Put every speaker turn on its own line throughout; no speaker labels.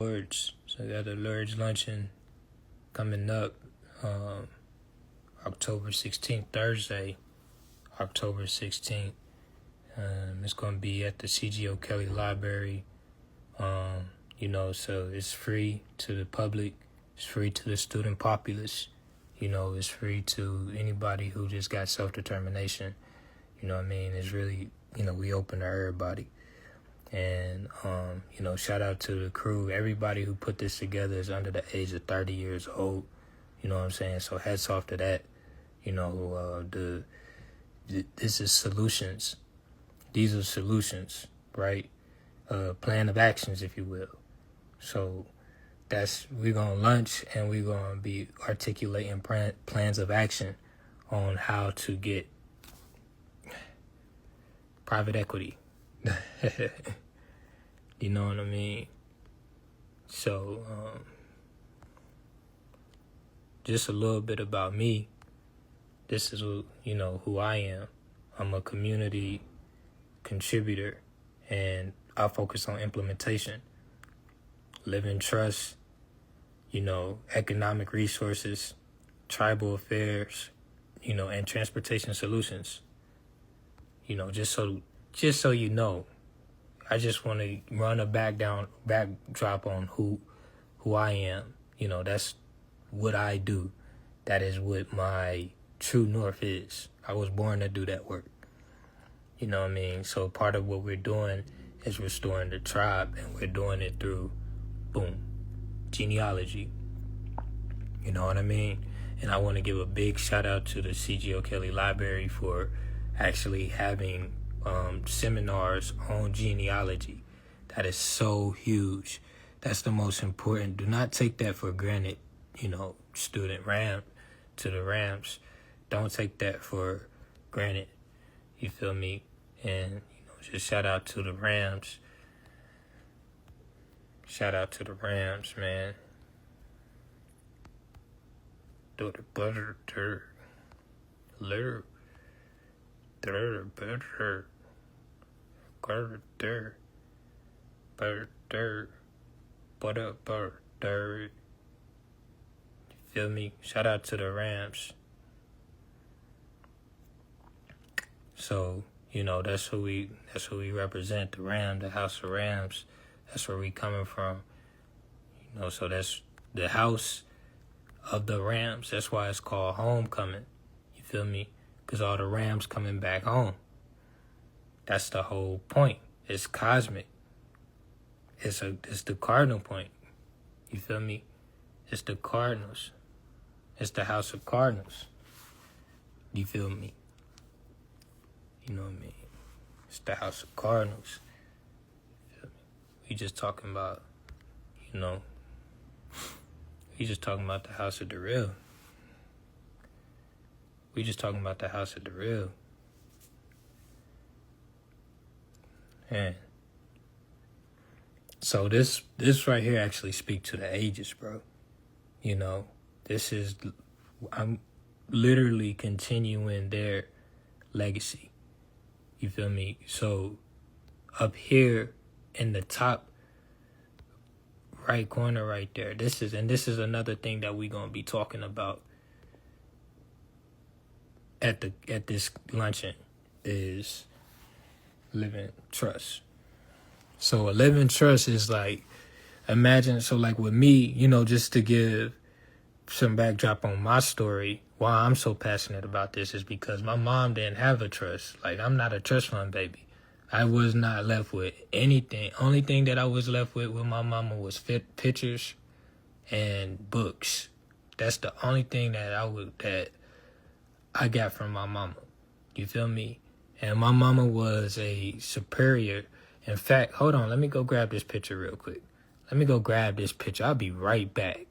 Words. So we got the Lurge Luncheon coming up October 16th, Thursday, October 16th. It's going to be at the C.G. O'Kelly Library. So it's free to the public. It's free to the student populace. It's free to anybody who just got self-determination. It's really, we open to everybody. And, shout out to the crew. Everybody who put this together is under the age of 30 years old. You know what I'm saying? So hats off to that. This is solutions. These are solutions, right? Plan of actions, if you will. So we're going to lunch and we're going to be articulating plans of action on how to get private equity. You know what I mean? So, just a little bit about me. This is, who I am. I'm a community contributor, and I focus on implementation, living trust, economic resources, tribal affairs, and transportation solutions. Just so you know, I just want to run a backdrop on who I am. That's what I do. That is what my true north is. I was born to do that work. So part of what we're doing is restoring the tribe, and we're doing it through, genealogy. You know what I mean? And I want to give a big shout out to the C.G. O'Kelly Library for actually having seminars on genealogy. That is so huge. That's the most important. Do not take that for granted, student Ram to the Rams. Don't take that for granted. You feel me? And, just shout out to the Rams. Shout out to the Rams, man. Do the butter, butter, you feel me? Shout out to the Rams. So, that's who we represent, the Ram, the House of Rams. That's where we coming from. So that's the house of the Rams. That's why it's called homecoming. You feel me? Because all the Rams coming back home. That's the whole point. It's cosmic. It's the cardinal point. You feel me? It's the Cardinals. It's the House of Cardinals. You feel me? You know what I mean? It's the House of Cardinals. You feel me? We just talking about, we just talking about the House of the Real. We just talking about the House of the Real. And so this right here actually speak to the ages, bro. I'm literally continuing their legacy. You feel me? So up here in the top right corner right there, this is another thing that we're gonna be talking about at this luncheon is living trust. So a living trust is like, imagine, so like with me, just to give some backdrop on my story, why I'm so passionate about this is because my mom didn't have a trust. Like, I'm not a trust fund baby. I was not left with anything. Only thing that I was left with my mama was pictures and books. That's the only thing that I got from my mama. You feel me? And my mama was a superior. In fact, hold on, let me go grab this picture real quick. I'll be right back.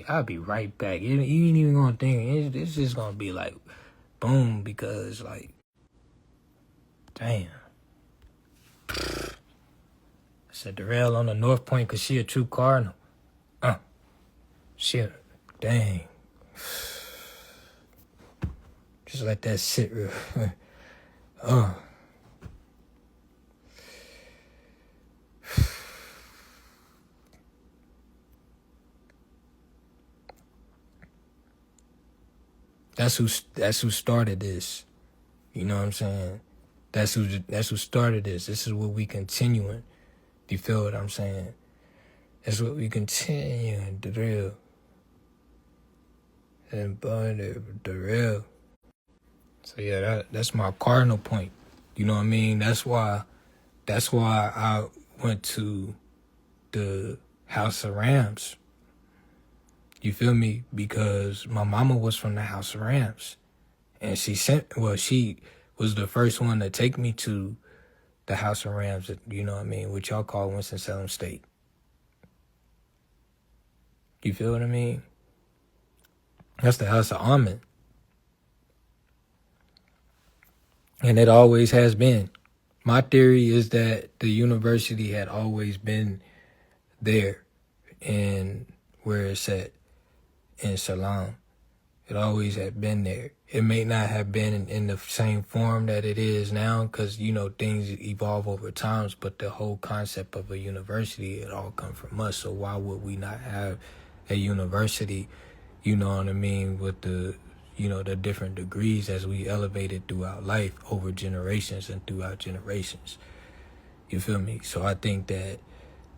I'll be right back. You ain't even gonna think it's just gonna be like boom, because like, damn. I said Darrell on the North Point because she a true Cardinal. Shit, dang. Just let that sit real. That's who started this. You know what I'm saying? That's who started this. This is what we continuing. You feel what I'm saying? That's what we continuing the real. And the real. So yeah, that's my cardinal point. You know what I mean? That's why I went to the House of Rams. You feel me? Because my mama was from the House of Rams. And she was the first one to take me to the House of Rams, you know what I mean, what y'all call Winston-Salem State. You feel what I mean? That's the House of Almond. And it always has been. My theory is that the university had always been there and where it's at in Salam. It always had been there. It may not have been in the same form that it is now because, you know, things evolve over times, but the whole concept of a university, it all come from us. So why would we not have a university, you know what I mean, with the, you know, the different degrees as we elevated throughout life over generations and throughout generations. You feel me? So I think that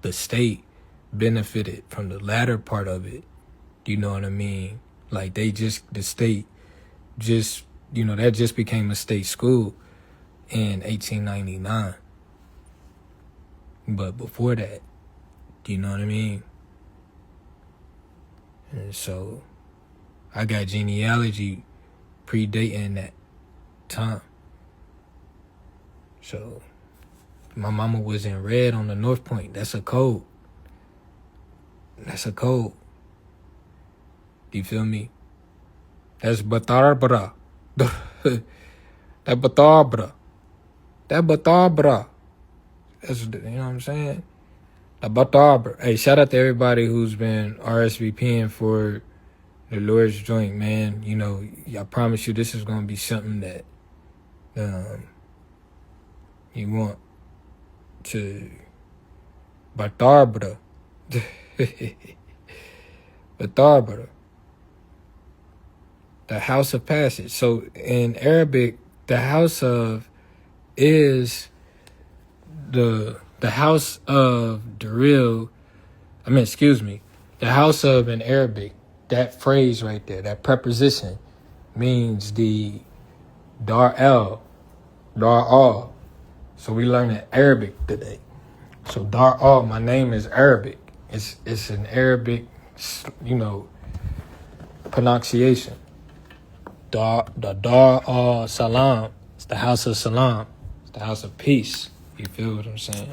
the state benefited from the latter part of it. You know what I mean? Like the state just, you know, that just became a state school in 1899. But before that, you know what I mean? And so I got genealogy predating that time. So my mama was in red on the North Point. That's a code. That's a code. You feel me? That's Batarbara. That Batarbra. That Batarbra. That's, you know what I'm saying? The Batarbra. Hey, shout out to everybody who's been RSVPing for the Lord's joint, man. You know, I promise you this is going to be something that you want to Batarbra. Batarbra. The House of Passage. So in Arabic, the House of is the House of the House of in Arabic, that phrase right there, that preposition means the Dar-el, Dar-al. So we learned Arabic today. So Dar-al, my name is Arabic. It's an Arabic, you know, pronunciation. The Dar-al-Salam. It's the House of Salam. It's the House of Peace. You feel what I'm saying?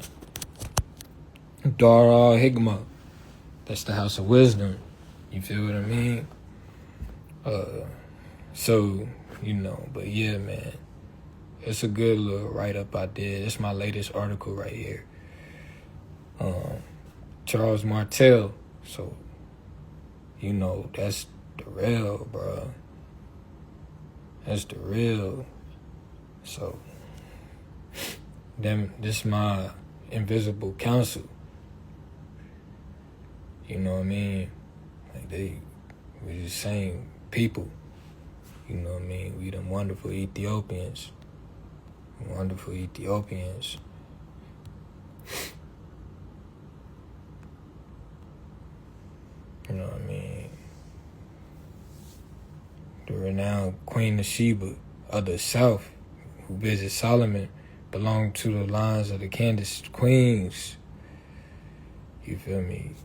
Dar-al-Hikmah. That's the House of Wisdom. You feel what I mean? So, you know, but yeah, man. It's a good little write-up I did. It's my latest article right here. Charles Martel. So, you know, that's the real, bro. That's the real. So, this my invisible counsel. You know what I mean? Like we the same people. You know what I mean? We them wonderful Ethiopians. Wonderful Ethiopians. You know what I mean? The renowned Queen of Sheba of the South, who visited Solomon, belonged to the lines of the Candace Queens. You feel me?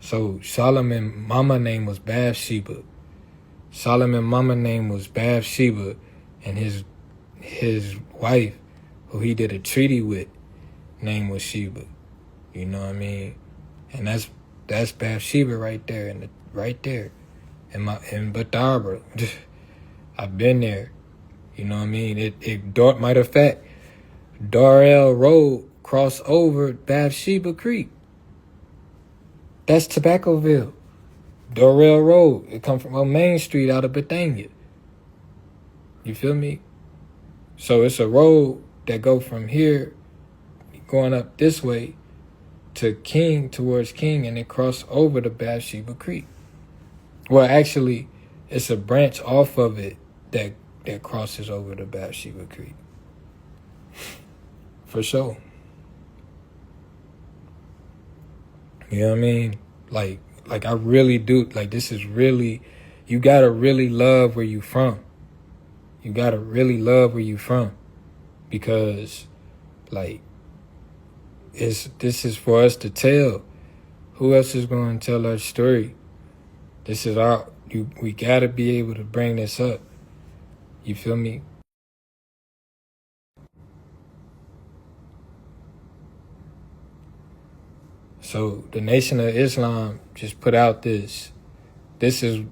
So Solomon mama name was Bathsheba. Solomon mama name was Bathsheba, and his wife, who he did a treaty with, name was Sheba. You know what I mean? And that's Bathsheba right there, and right there, in Batarbra. I've been there. You know what I mean? Matter of fact, Darrell Road crossed over Bathsheba Creek. That's Tobaccoville. Darrell Road. It come from Main Street out of Bethania. You feel me? So it's a road that go from here, going up this way, to King, towards King, and it cross over the Bathsheba Creek. Well, actually, it's a branch off of it that crosses over the Bathsheba Creek. For sure. You know what I mean? Like I really do. Like, this is really, you gotta really love where you from. You gotta really love where you from, because like this is for us to tell. Who else is going to tell our story? This is we gotta be able to bring this up. You feel me? So the Nation of Islam just put out this. This is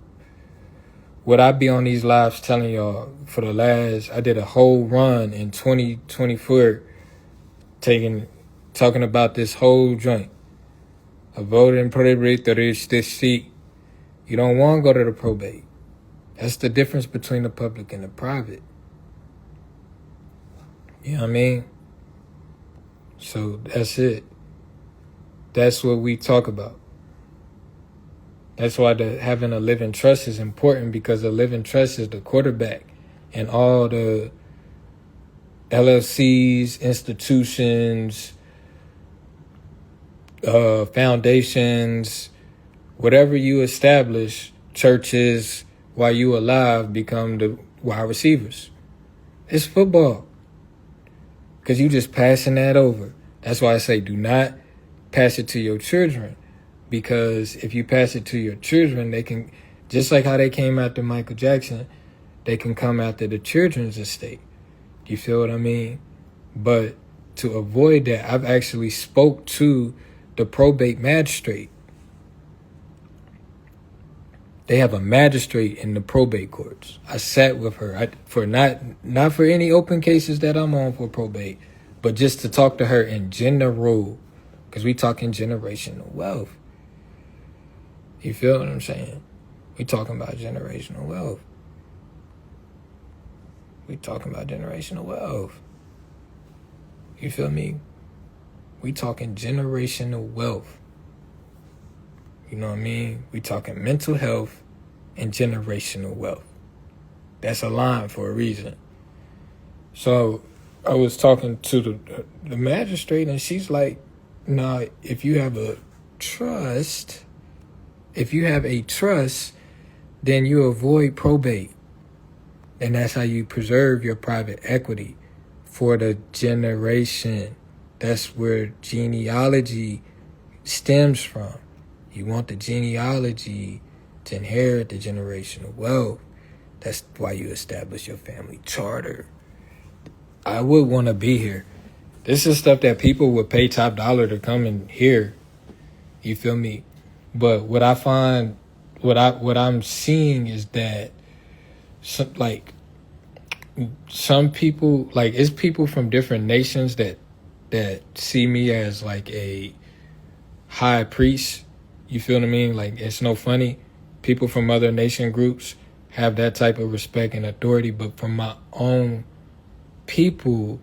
what I be on these lives telling y'all for the last. I did a whole run in 2024, talking about this whole joint. A voting probate this seat. You don't want to go to the probate. That's the difference between the public and the private. You know what I mean? So that's it. That's what we talk about. That's why having a living trust is important, because a living trust is the quarterback, and all the LLCs, institutions, foundations, whatever you establish, churches, while you alive, become the wide receivers. It's football, because you just passing that over. That's why I say do not pass it to your children, because if you pass it to your children, they can, just like how they came after Michael Jackson, they can come after the children's estate. You feel what I mean? But to avoid that, I've actually spoke to the probate magistrate. They have a magistrate in the probate courts. I sat with her for not for any open cases that I'm on for probate, but just to talk to her in general, because we talking generational wealth. You feel what I'm saying? We talking about generational wealth. We talking about generational wealth. You feel me? We talking generational wealth. You know what I mean? We talking mental health and generational wealth. That's a line for a reason. So I was talking to the magistrate, and she's like, nah, if you have a trust, then you avoid probate. And that's how you preserve your private equity for the generation. That's where genealogy stems from. You want the genealogy to inherit the generational wealth. That's why you establish your family charter. I would want to be here. This is stuff that people would pay top dollar to come and hear. You feel me? But what I find, what I'm seeing is that some people, like, it's people from different nations that see me as like a high priest. You feel what I mean? Like, it's no funny. People from other nation groups have that type of respect and authority, but from my own people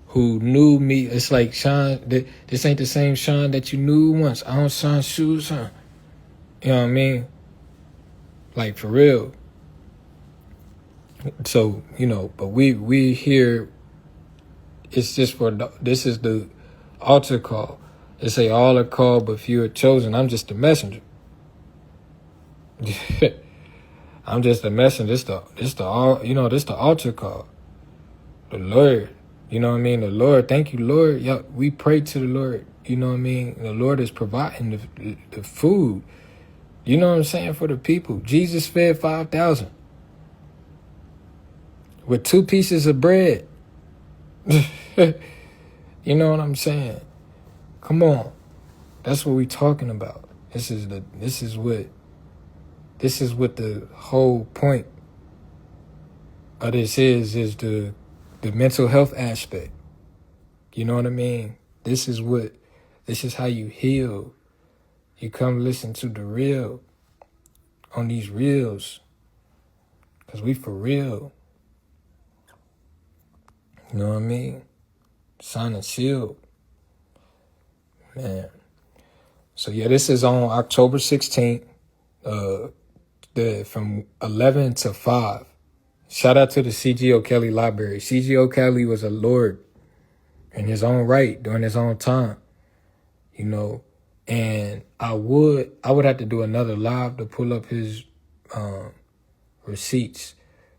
who knew me, it's like, Sean, this ain't the same Sean that you knew once. I don't Sean shoes, huh? You know what I mean? Like, for real. So, you know, but we here, it's just this is the altar call. They say all are called, but few are chosen. I'm just a messenger. I'm just a messenger. This the altar call. The Lord, you know what I mean? The Lord, thank you, Lord. Yeah, we pray to the Lord. You know what I mean? The Lord is providing the food. You know what I'm saying, for the people. Jesus fed 5,000 with 2 pieces of bread. You know what I'm saying? Come on. That's what we talking about. This is what the whole point of this is the mental health aspect. You know what I mean? This is how you heal. You come listen to the real on these reels, because we for real. You know what I mean? Sign and sealed. Man. So yeah, this is on October 16th, from 11 to 5. Shout out to the C.G.O. Kelly Library. C.G.O. Kelly was a lord in his own right during his own time, you know. And I would have to do another live to pull up his receipts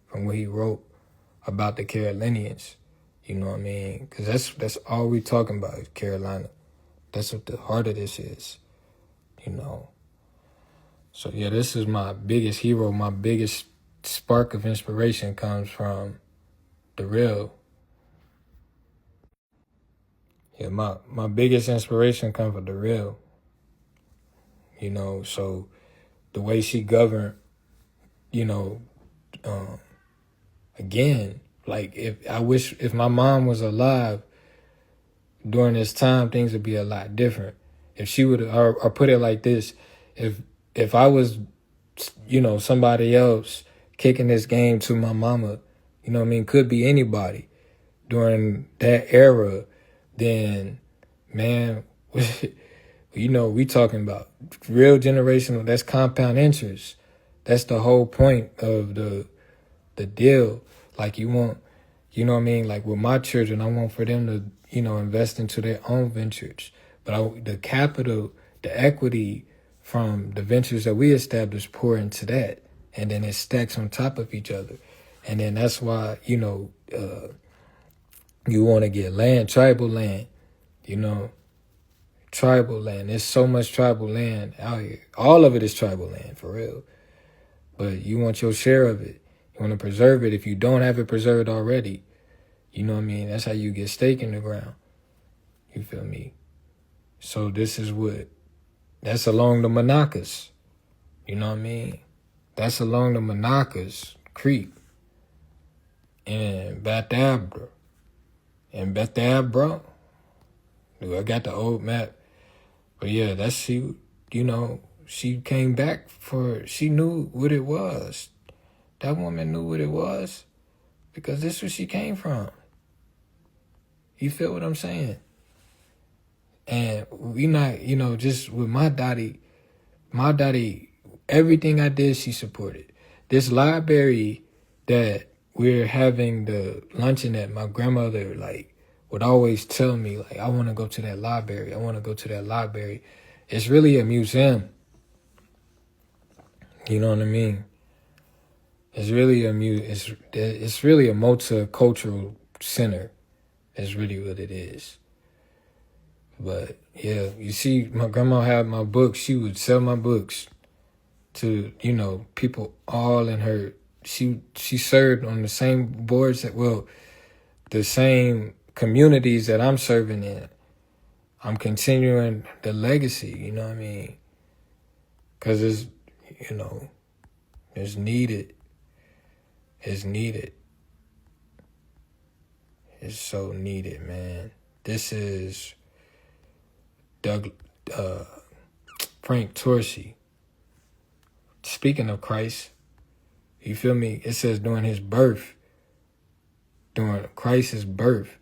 from what he wrote about the Carolinians. You know what I mean? Because that's all we talking about is Carolina. That's what the heart of this is, you know. So yeah, this is my biggest hero. My biggest spark of inspiration comes from the real. Yeah, my biggest inspiration comes from the real. You know, so the way she governed, you know, again, like if my mom was alive during this time, things would be a lot different. If she would, or put it like this, if I was, you know, somebody else kicking this game to my mama, you know what I mean, could be anybody during that era, then, man, you know, we talking about real generational, that's compound interest. That's the whole point of the deal. Like you want, you know what I mean? Like with my children, I want for them to, you know, invest into their own ventures. But the capital, the equity from the ventures that we establish pour into that. And then it stacks on top of each other. And then that's why, you know, you want to get land, tribal land, you know, tribal land. There's so much tribal land out here. All of it is tribal land, for real. But you want your share of it. You want to preserve it if you don't have it preserved already. You know what I mean? That's how you get stake in the ground. You feel me? So that's along the Monakas. You know what I mean? That's along the Monakas Creek. And Beth Abra. And Beth Abra. Dude, I got the old map. But yeah, that's she, you know, she came back she knew what it was. That woman knew what it was because this is where she came from. You feel what I'm saying? And we not, you know, just with my daddy, everything I did, she supported. This library that we're having the luncheon at, my grandmother, like, would always tell me, like, I want to go to that library. I want to go to that library. It's really a museum. You know what I mean? It's really it's really a multicultural center. That's really what it is. But yeah, you see, my grandma had my books. She would sell my books to, you know, people all in her. She served on the same boards the same communities that I'm serving in. I'm continuing the legacy, you know what I mean? Because it's, you know, it's needed. It's needed. It's so needed, man. This is Frank Torsi. Speaking of Christ, you feel me? It says during Christ's birth,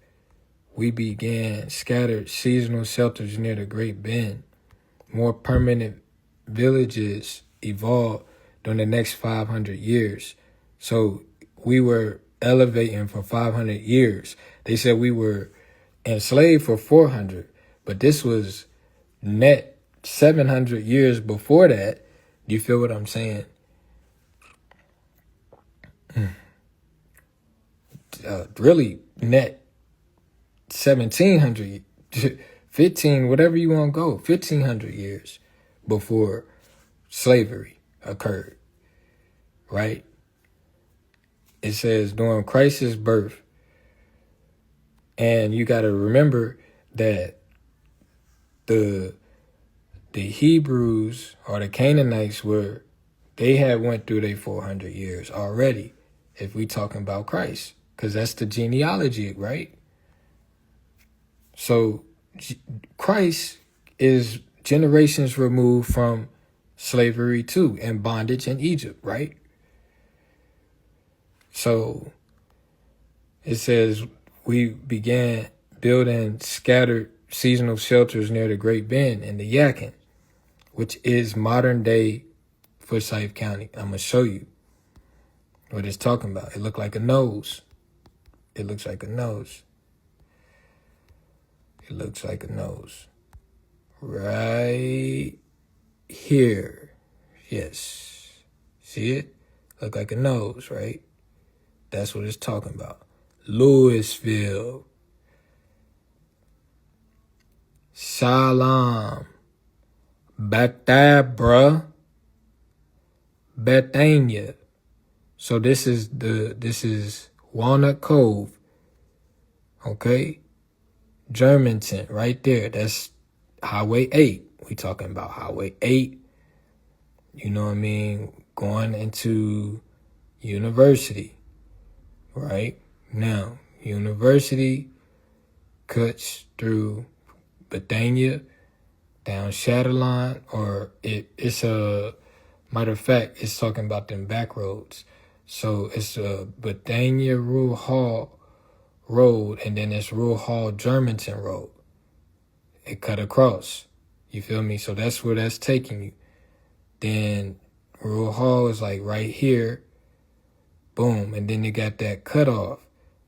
we began scattered seasonal shelters near the Great Bend. More permanent villages evolved during the next 500 years. So we were elevating for 500 years. They said we were enslaved for 400, but this was net 700 years before that. You feel what I'm saying? Really net 1700, 15, whatever you want to go, 1500 years before slavery occurred, right? It says during Christ's birth, and you got to remember that the Hebrews or the Canaanites they had went through their 400 years already, if we talking about Christ, because that's the genealogy, right? So Christ is generations removed from slavery too, and bondage in Egypt, right? So it says we began building scattered seasonal shelters near the Great Bend and the Yakin, which is modern day Forsyth County. I'm going to show you what it's talking about. It looked like a nose. It looks like a nose. It looks like a nose. Right here. Yes. See it? Look like a nose, right? That's what it's talking about. Louisville. Shalom. Batabra. Bethania. So this is Walnut Cove. Okay? Germantown, right there. That's Highway 8. We talking about Highway 8. You know what I mean? Going into University. Right? Now, University cuts through Bethania, down Shadowline, or it's a matter of fact, it's talking about them back roads. So it's a Bethania Rural Hall Road, and then it's Rural Hall Germantown Road. It cut across. You feel me? So that's where that's taking you. Then Rural Hall is like right here. Boom. And then you got that cutoff.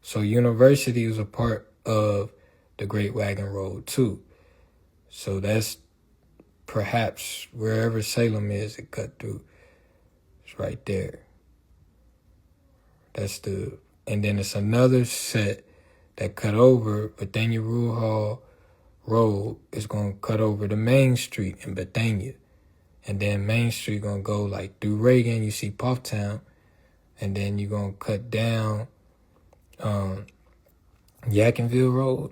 So University is a part of the Great Wagon Road too. So that's perhaps wherever Salem is, it cut through. It's right there. And then it's another set that cut over Bethania Rural Hall Road is going to cut over the Main Street in Bethania. And then Main Street going to go like through Reagan, you see Pufftown. And then you're going to cut down Yadkinville Road,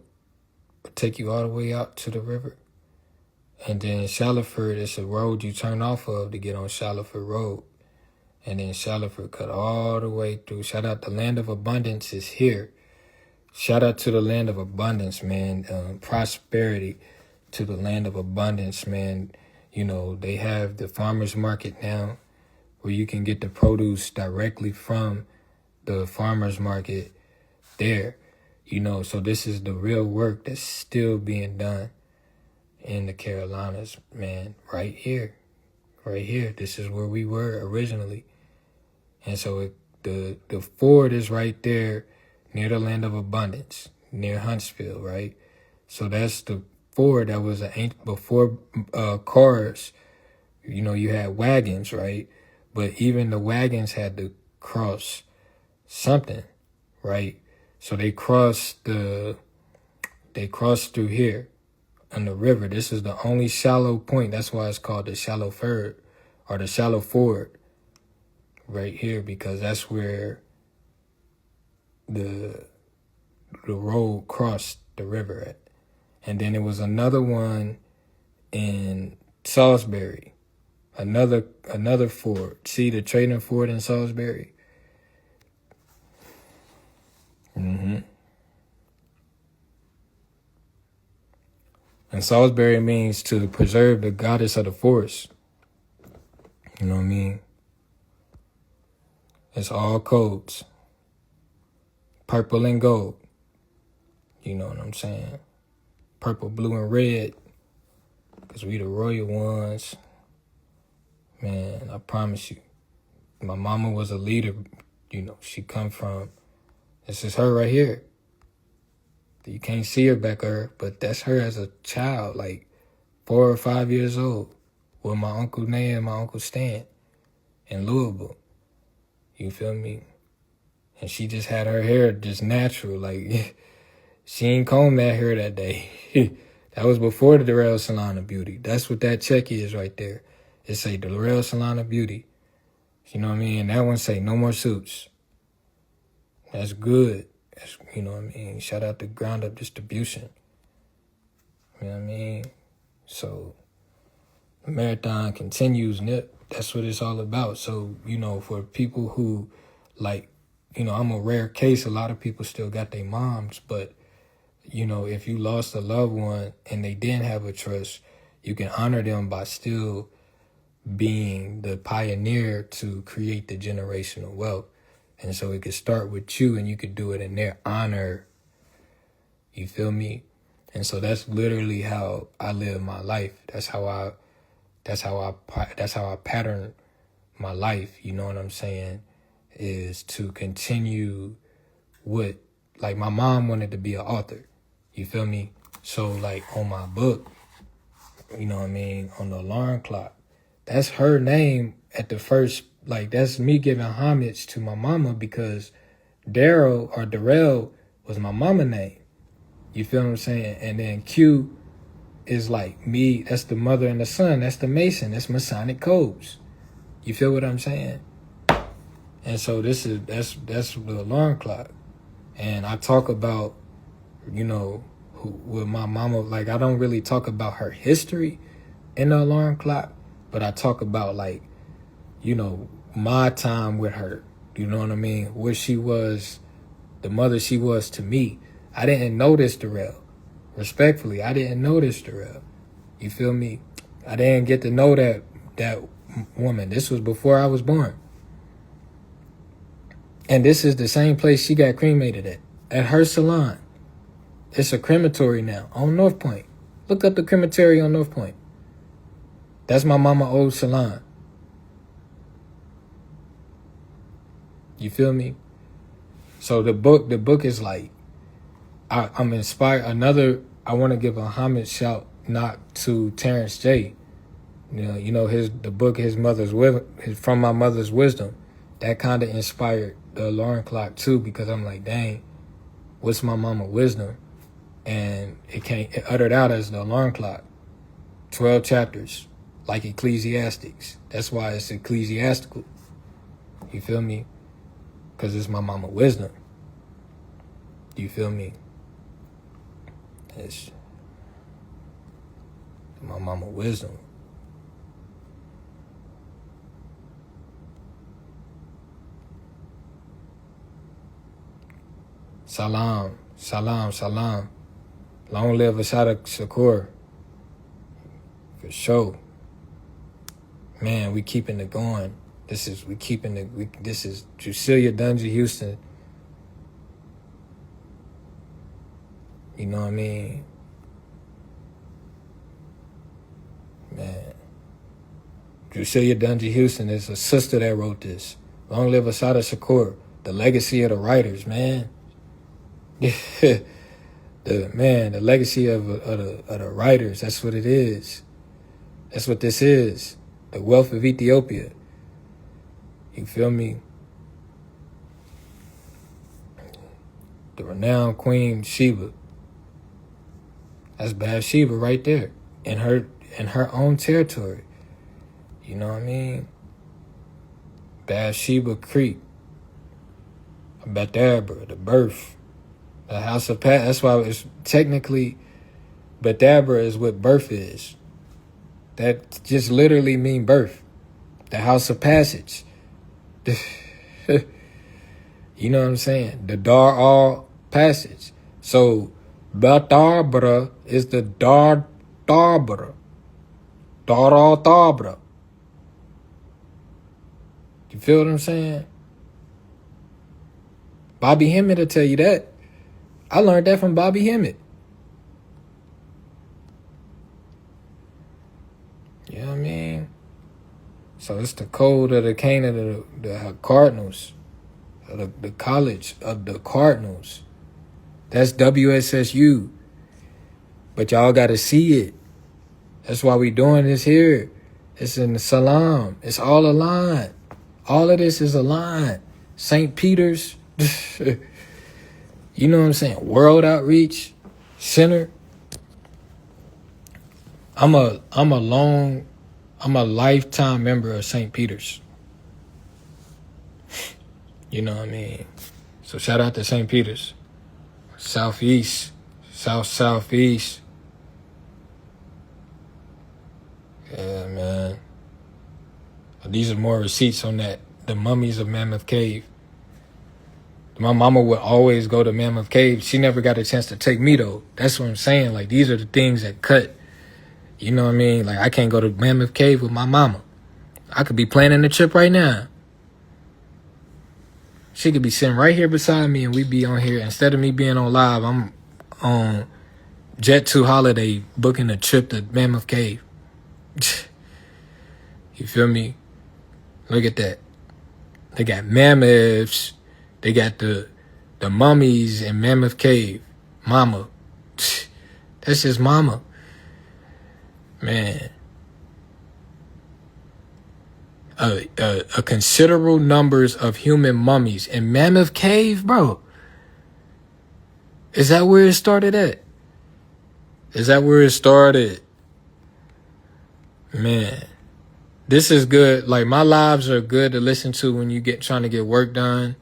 take you all the way out to the river. And then Shallowford is a road you turn off of to get on Shallowford Road. And then Shallowford cut all the way through. Shout out the Land of Abundance is here. Shout out to the Land of Abundance, man. Prosperity to the Land of Abundance, man. You know, they have the farmers market now where you can get the produce directly from the farmers market there. You know, so this is the real work that's still being done in the Carolinas, man. Right here. Right here. This is where we were originally. And so the ford is right there near the Land of Abundance, near Huntsville, right? So that's the ford that was before cars. You know, you had wagons, right? But even the wagons had to cross something, right? So they crossed through here on the river. This is the only shallow point. That's why it's called the shallow ford or the shallow ford right here, because that's where the road crossed the river at. And then there was another one in Salisbury, another ford. See the trading ford in Salisbury? And Salisbury means to preserve the goddess of the forest. You know what I mean? It's all codes. Purple and gold. You know what I'm saying? Purple, blue, and red. Because we the royal ones. Man, I promise you. My mama was a leader. You know, she come from... This is her right here. You can't see her back there, but that's her as a child, like 4 or 5 years old, with my Uncle Nay and my Uncle Stan in Louisville. You feel me? And she just had her hair just natural. Like, she ain't combed that hair that day. That was before the Darrell Salon of Beauty. That's what that check is right there. It say Darrell Salon of Beauty. You know what I mean? And that one say no more suits. That's good. That's, you know what I mean? Shout out to Ground Up Distribution. You know what I mean? So, the marathon continues, Nip. That's what it's all about. So, you know, for people who, like, you know, I'm a rare case. A lot of people still got their moms. But, you know, if you lost a loved one and they didn't have a trust, you can honor them by still being the pioneer to create the generational wealth. And so it could start with you and you could do it in their honor. You feel me? And so that's literally how I live my life. That's how I pattern my life, you know what I'm saying, is to continue with, like, my mom wanted to be an author. You feel me? So, like, on my book, you know what I mean, on the alarm clock, that's her name at the first, like, that's me giving homage to my mama, because Daryl or Darrell was my mama name. You feel what I'm saying? And then Q is like me, that's the mother and the son, that's the Mason, that's Masonic codes. You feel what I'm saying? And so that's the alarm clock. And I talk about, you know, with my mama, like, I don't really talk about her history in the alarm clock, but I talk about, like, you know, my time with her. You know what I mean? Where she was, the mother she was to me. I didn't know this Darrell. Respectfully, I didn't know this Darrell. You feel me? I didn't get to know that woman. This was before I was born. And this is the same place she got cremated at her salon. It's a crematory now on North Point. Look up the crematory on North Point. That's my mama old salon. You feel me? So the book is like, I'm inspired. I want to give a homage shout not to Terrence J. You know the book, From My Mother's Wisdom. That kind of inspired the alarm clock too, because I'm like, dang, what's my mama wisdom? And it uttered out as the alarm clock. 12 chapters, like Ecclesiastics. That's why it's ecclesiastical. You feel me? Because it's my mama wisdom. You feel me? It's my mama wisdom. Salam, salam, salam. Long live Asada Shakur. For sure. Man, we keeping it going. This is Jucelia Dungy Houston. You know what I mean? Man. Jucelia Dungy Houston is a sister that wrote this. Long live Asada Shakur. The legacy of the writers, man. the legacy of the writers. That's what it is. That's what this is. The wealth of Ethiopia. You feel me? The renowned Queen Sheba. That's Bathsheba right there. In her own territory. You know what I mean? Bathsheba Creek. Bethabara, the birth. The house of Pat. That's why it's technically Bethabara is what birth is. That just literally mean birth. The house of passage. You know what I'm saying? The Dar all passage. So Bethabara is the Dar Tabra. Dar all Tabra. You feel what I'm saying? Bobby Hemmett will tell you that. I learned that from Bobby Hemmett. You know what I mean? So it's the code of the cane of the Cardinals. The College of the Cardinals. That's WSSU. But y'all got to see it. That's why we doing this here. It's in the Salam. It's all aligned. All of this is aligned. St. Peter's. You know what I'm saying? World Outreach Center. I'm a lifetime member of St. Peter's. You know what I mean? So shout out to St. Peter's. Southeast. Southeast. Yeah, man. These are more receipts on that. The mummies of Mammoth Cave. My mama would always go to Mammoth Cave. She never got a chance to take me, though. That's what I'm saying. Like, these are the things that cut. You know what I mean? Like, I can't go to Mammoth Cave with my mama. I could be planning the trip right now. She could be sitting right here beside me, and we'd be on here. Instead of me being on live, I'm on Jet2 Holiday booking a trip to Mammoth Cave. You feel me? Look at that. They got mammoths. They got the mummies in Mammoth Cave. Mama. That's just mama. Man. A considerable numbers of human mummies in Mammoth Cave, bro. Is that where it started at? Is that where it started? Man. This is good. Like, my lives are good to listen to when you trying to get work done.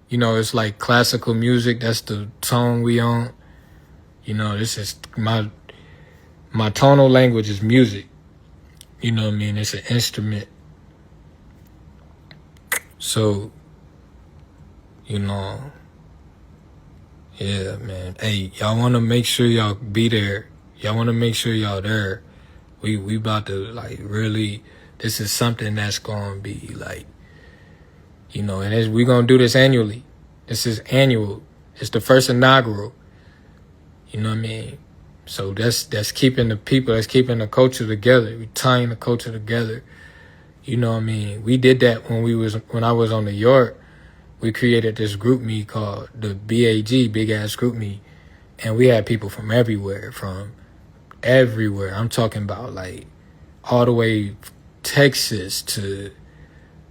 You know, it's like classical music. That's the tone we on. You know, this is my tonal language is music. You know what I mean? It's an instrument. So, you know, yeah, man. Hey, y'all want to make sure y'all be there. Y'all want to make sure y'all there. We about to, like, really, this is something that's going to be, like, you know, and we're going to do this annually. This is annual. It's the first inaugural. You know what I mean? So that's keeping the people, that's keeping the culture together. We tying the culture together. You know what I mean? We did that when I was on New York. We created this group me called the BAG, Big Ass Group Me. And we had people from everywhere. I'm talking about, like, all the way Texas to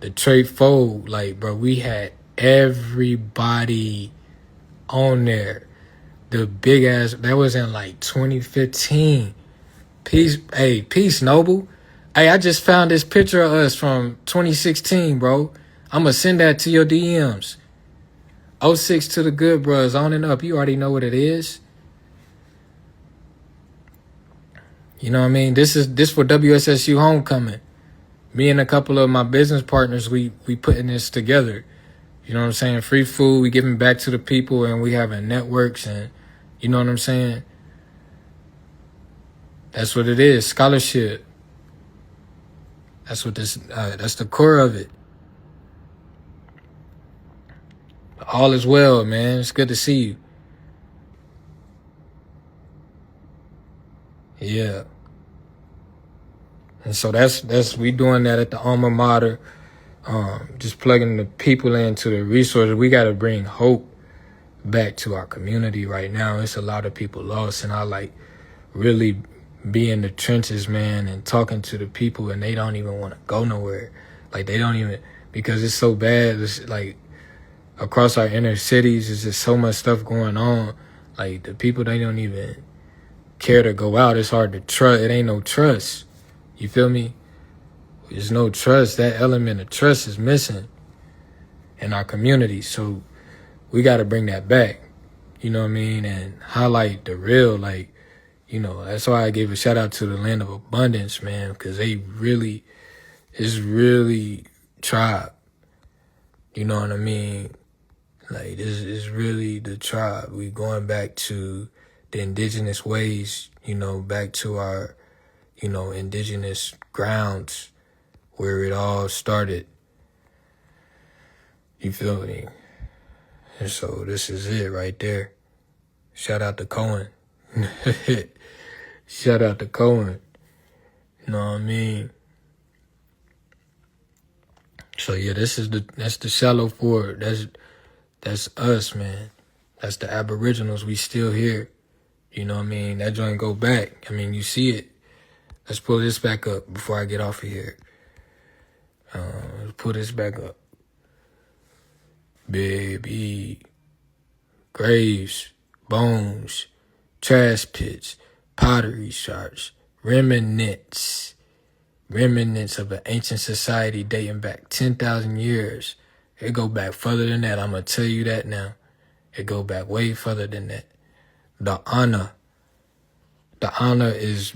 Detroit Fold. Like, bro, we had everybody on there. The big ass, that was in like 2015. Peace, Noble. Hey, I just found this picture of us from 2016, bro. I'm going to send that to your DMs. 06 to the good bros, on and up. You already know what it is. You know what I mean? This for WSSU homecoming. Me and a couple of my business partners, we putting this together. You know what I'm saying? Free food, we giving back to the people, and we having networks, and you know what I'm saying? That's what it is. Scholarship. That's what that's the core of it. All is well, man. It's good to see you. Yeah. And so we doing that at the alma mater. Just plugging the people into the resources. We got to bring hope back to our community right now. It's a lot of people lost, and I like really be in the trenches, man, and talking to the people, and they don't even want to go nowhere. Like, they don't even, because it's so bad. It's like across our inner cities, there's just so much stuff going on. Like, the people, they don't even care to go out. It's hard to trust. It ain't no trust. You feel me? There's no trust. That element of trust is missing in our community. So we got to bring that back. You know what I mean? And highlight the real, like, you know, that's why I gave a shout out to the Land of Abundance, man, because it's really tribe. You know what I mean? Like, this is really the tribe. We going back to the indigenous ways, you know, back to our, you know, indigenous grounds where it all started. You feel me? And so this is it right there. Shout out to Cohen. Shout out to Cohen. You know what I mean? So yeah, that's the shallow fort. That's us, man. That's the Aboriginals. We still here. You know what I mean? That joint go back. I mean, you see it. Let's pull this back up before I get off of here. Let's pull this back up. Baby. Graves, bones, trash pits, pottery shards, remnants of an ancient society dating back 10,000 years. It go back further than that. I'm going to tell you that now. It go back way further than that. The honor is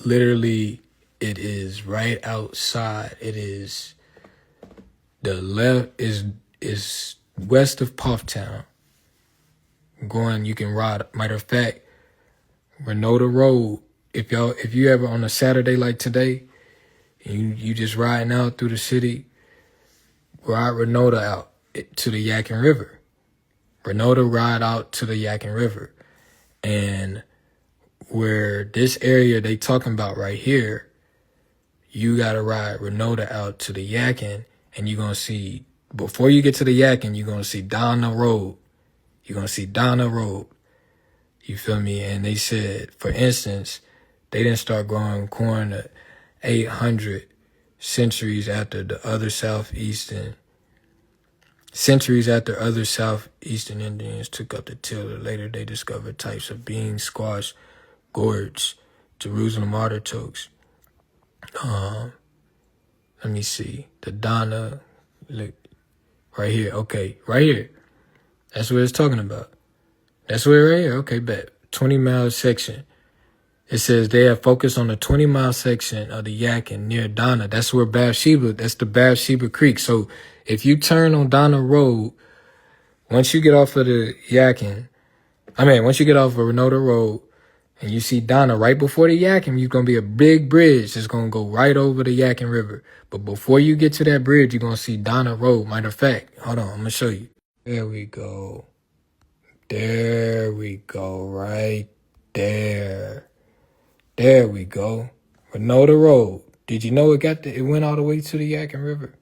literally, it is right outside. It is, the left is west of Pufftown. Going, you can ride. Matter of fact, Renota Road. If you ever on a Saturday like today, and you just riding out through the city, ride Renota out to the Yadkin River. Renota ride out to the Yadkin River, and where this area they talking about right here, you gotta ride Renota out to the Yadkin, and you're going to see, before you get to the Yakin, you're going to see Donna Road. You're going to see Donna Road. You feel me? And they said, for instance, they didn't start growing corn 800 centuries after other southeastern Indians took up the tiller. Later, they discovered types of beans, squash, gourds, Jerusalem artichokes. Let me see. The Donna, look, right here. Okay, right here. That's what it's talking about. That's where right here. Okay, bet. 20-mile section. It says they have focused on the 20-mile section of the Yakin near Donna. That's where Bathsheba, that's the Bathsheba Creek. So if you turn on Donna Road, once you get off of the Yakin, once you get off of Renota Road and you see Donna right before the Yakin, you're going to be a big bridge that's going to go right over the Yakin River. But before you get to that bridge, you're going to see Donna Road. Matter of fact, hold on, I'm going to show you. There we go. There we go, right there. There we go. Renota Road. Did you know it went all the way to the Yakin River?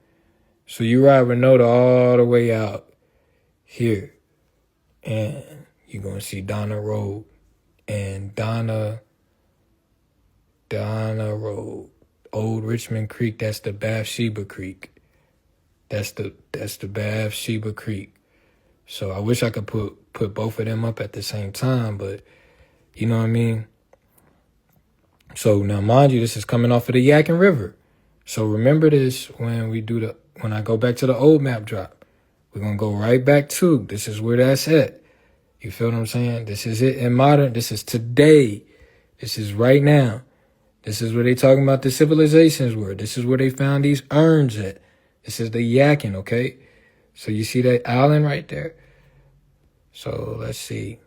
So you ride Renota all the way out here, and you're going to see Donna Road and Donna Road. Old Richmond Creek, that's the Bathsheba Creek. That's the Bathsheba Creek. So I wish I could put both of them up at the same time, but you know what I mean? So now, mind you, this is coming off of the Yakin River. So remember this when I go back to the old map drop. We're going to go right back to, this is where that's at. You feel what I'm saying? This is it in modern, this is today. This is right now. This is where they talking about the civilizations were. This is where they found these urns at. This is the Yakin, okay? So you see that island right there? So let's see.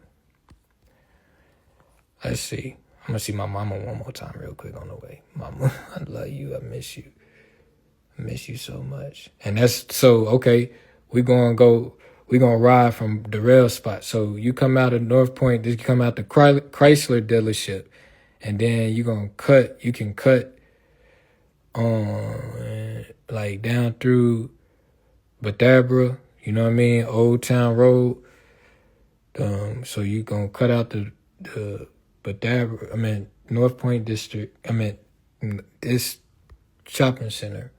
I'm going to see my mama one more time real quick on the way. Mama, I love you. I miss you. I miss you so much. And that's, so, okay, we're going to ride from the rail spot. So you come out of North Point, you come out the Chrysler dealership, and then you can cut on, like, down through Batabra, you know what I mean, Old Town Road. So you going to cut out the North Point district, this shopping center.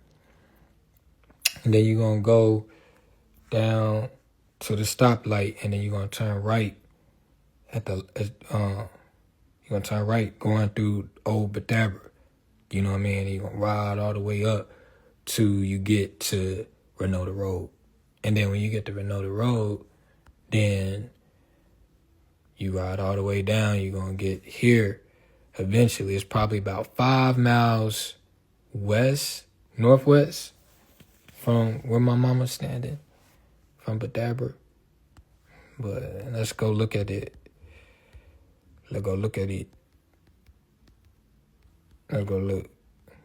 And then you're going to go down to the stoplight, and then you're going to turn right you're going to turn right going through Old Batabra. You know what I mean? And you're going to ride all the way up till you get to Renota Road. And then when you get to Renota Road, then you ride all the way down. You're going to get here eventually. It's probably about 5 miles northwest from where my mama's standing, from Batabra. But let's go look at it. Let's go look.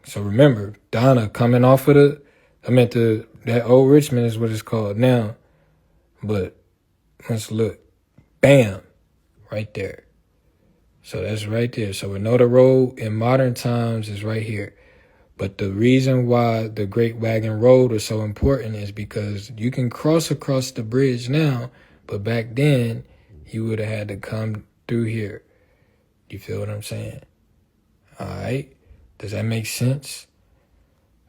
So remember, Donna coming off of that Old Richmond is what it's called now. But let's look. Bam. Right there. So that's right there. So Renota Road in modern times is right here. But the reason why the Great Wagon Road is so important is because you can cross across the bridge now, but back then you would have had to come through here. You feel what I'm saying? All right. Does that make sense?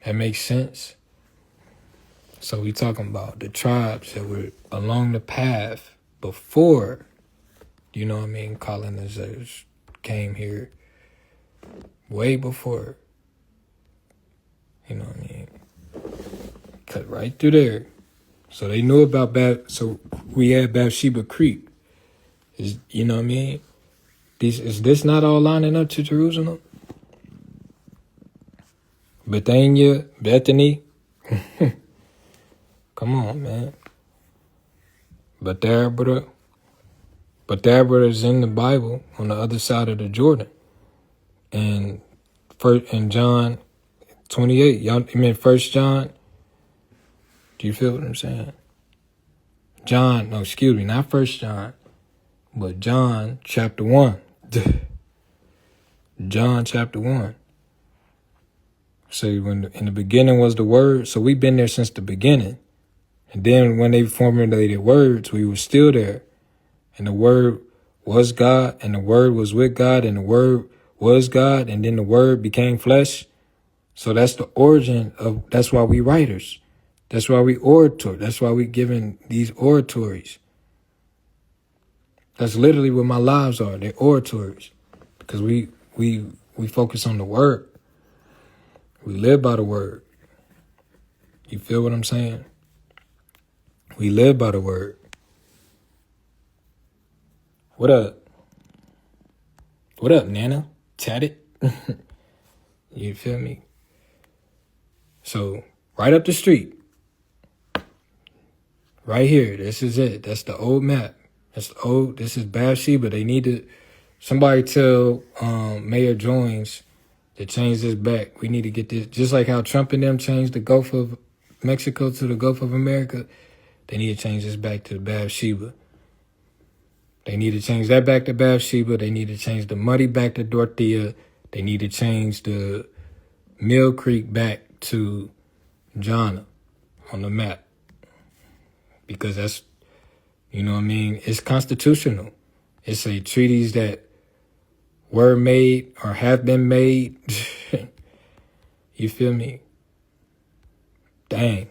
That makes sense? So we talking about the tribes that were along the path before, you know what I mean, colonizers came here, way before. You know what I mean? Cut right through there. So they knew about so we had Bathsheba Creek. You know what I mean? Is this not all lining up to Jerusalem? Bethania, Bethany. Come on, man. Batabra is in the Bible on the other side of the Jordan. And John 28, First John. Do you feel what I'm saying? Not First John, but John chapter 1. John chapter 1. So when in the beginning was the Word, so we've been there since the beginning. And then when they formulated words, we were still there. And the Word was God, and the Word was with God, and the Word was God, and then the Word became flesh. So that's the origin of, that's why we writers. That's why we orator. That's why we giving these oratories. That's literally what my lives are. They're oratories. Because we focus on the Word. We live by the Word. You feel what I'm saying? We live by the Word. What up? What up, Nana? Chat it? You feel me? So, right up the street. Right here. This is it. That's the old map. That's the old. This is Bathsheba. They need to, somebody tell Mayor Jones to change this back. We need to get this, just like how Trump and them changed the Gulf of Mexico to the Gulf of America. They need to change this back to Bathsheba. They need to change that back to Bathsheba. They need to change the Muddy back to Dorothea. They need to change the Mill Creek back to Jana on the map. Because that's, you know what I mean? It's constitutional. It's a treaties that were made or have been made. You feel me? Dang.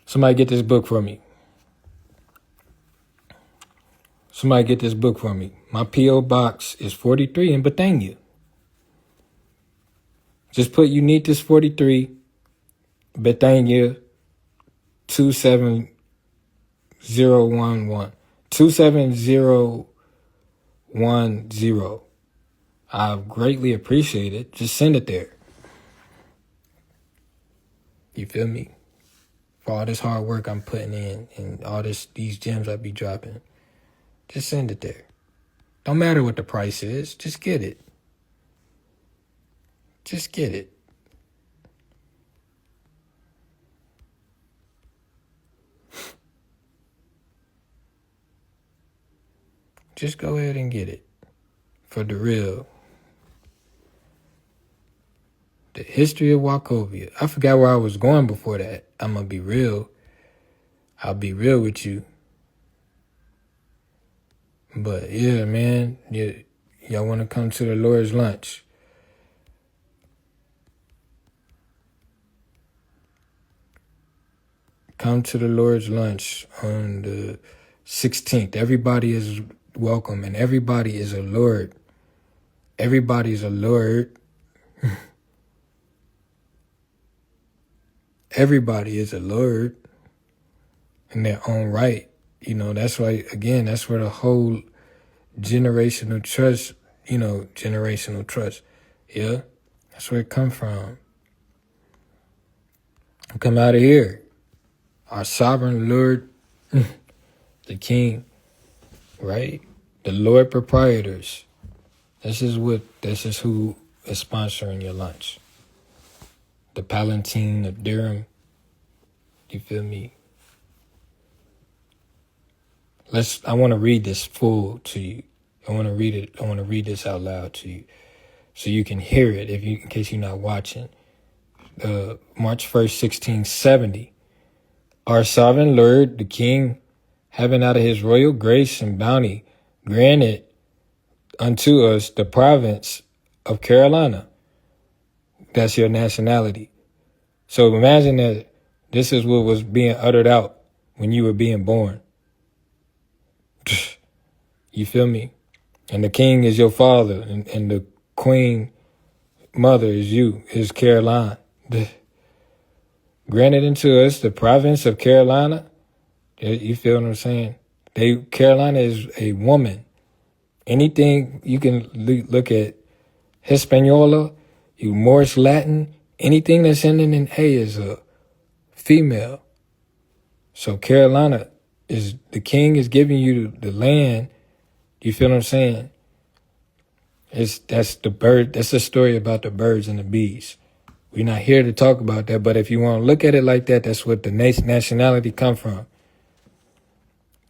Somebody get this book for me. Somebody get this book for me. My P.O. box is 43 in Bethania. Just put you need this 43, Bethania 27011. 27010. I greatly appreciate it. Just send it there. You feel me? For all this hard work I'm putting in and all these gems I be dropping. Just send it there. Don't matter what the price is. Just get it. Just get it. Just go ahead and get it. For the real. The history of Wachovia. I forgot where I was going before that. I'm going to be real. I'll be real with you. But yeah, man. Yeah, y'all want to come to the Lord's lunch. Come to the Lord's lunch on the 16th. Everybody is welcome and everybody is a Lord. Everybody's a Lord. Everybody is a Lord in their own right. You know, that's why, again, that's where the whole generational trust, generational trust. Yeah, that's where it come from. Come out of here. Our sovereign Lord, the King, right? The Lord proprietors. This is who is sponsoring your lunch. The Palatine of Durham. You feel me? I want to read this full to you. I want to read it. I want to read this out loud to you so you can hear it in case you're not watching. March 1st, 1670. Our sovereign Lord, the King, having out of his royal grace and bounty granted unto us the province of Carolina. That's your nationality. So imagine that this is what was being uttered out when you were being born. You feel me? And the king is your father, and the queen mother is Caroline. Granted unto us the province of Carolina. You feel what I'm saying? Carolina is a woman. Anything you can look at Hispaniola, Morse Latin, anything that's ending in A is a female. So Carolina is, the king is giving you the land. You feel what I'm saying? That's the story about the birds and the bees. We're not here to talk about that, but if you want to look at it like that, that's what the nationality come from.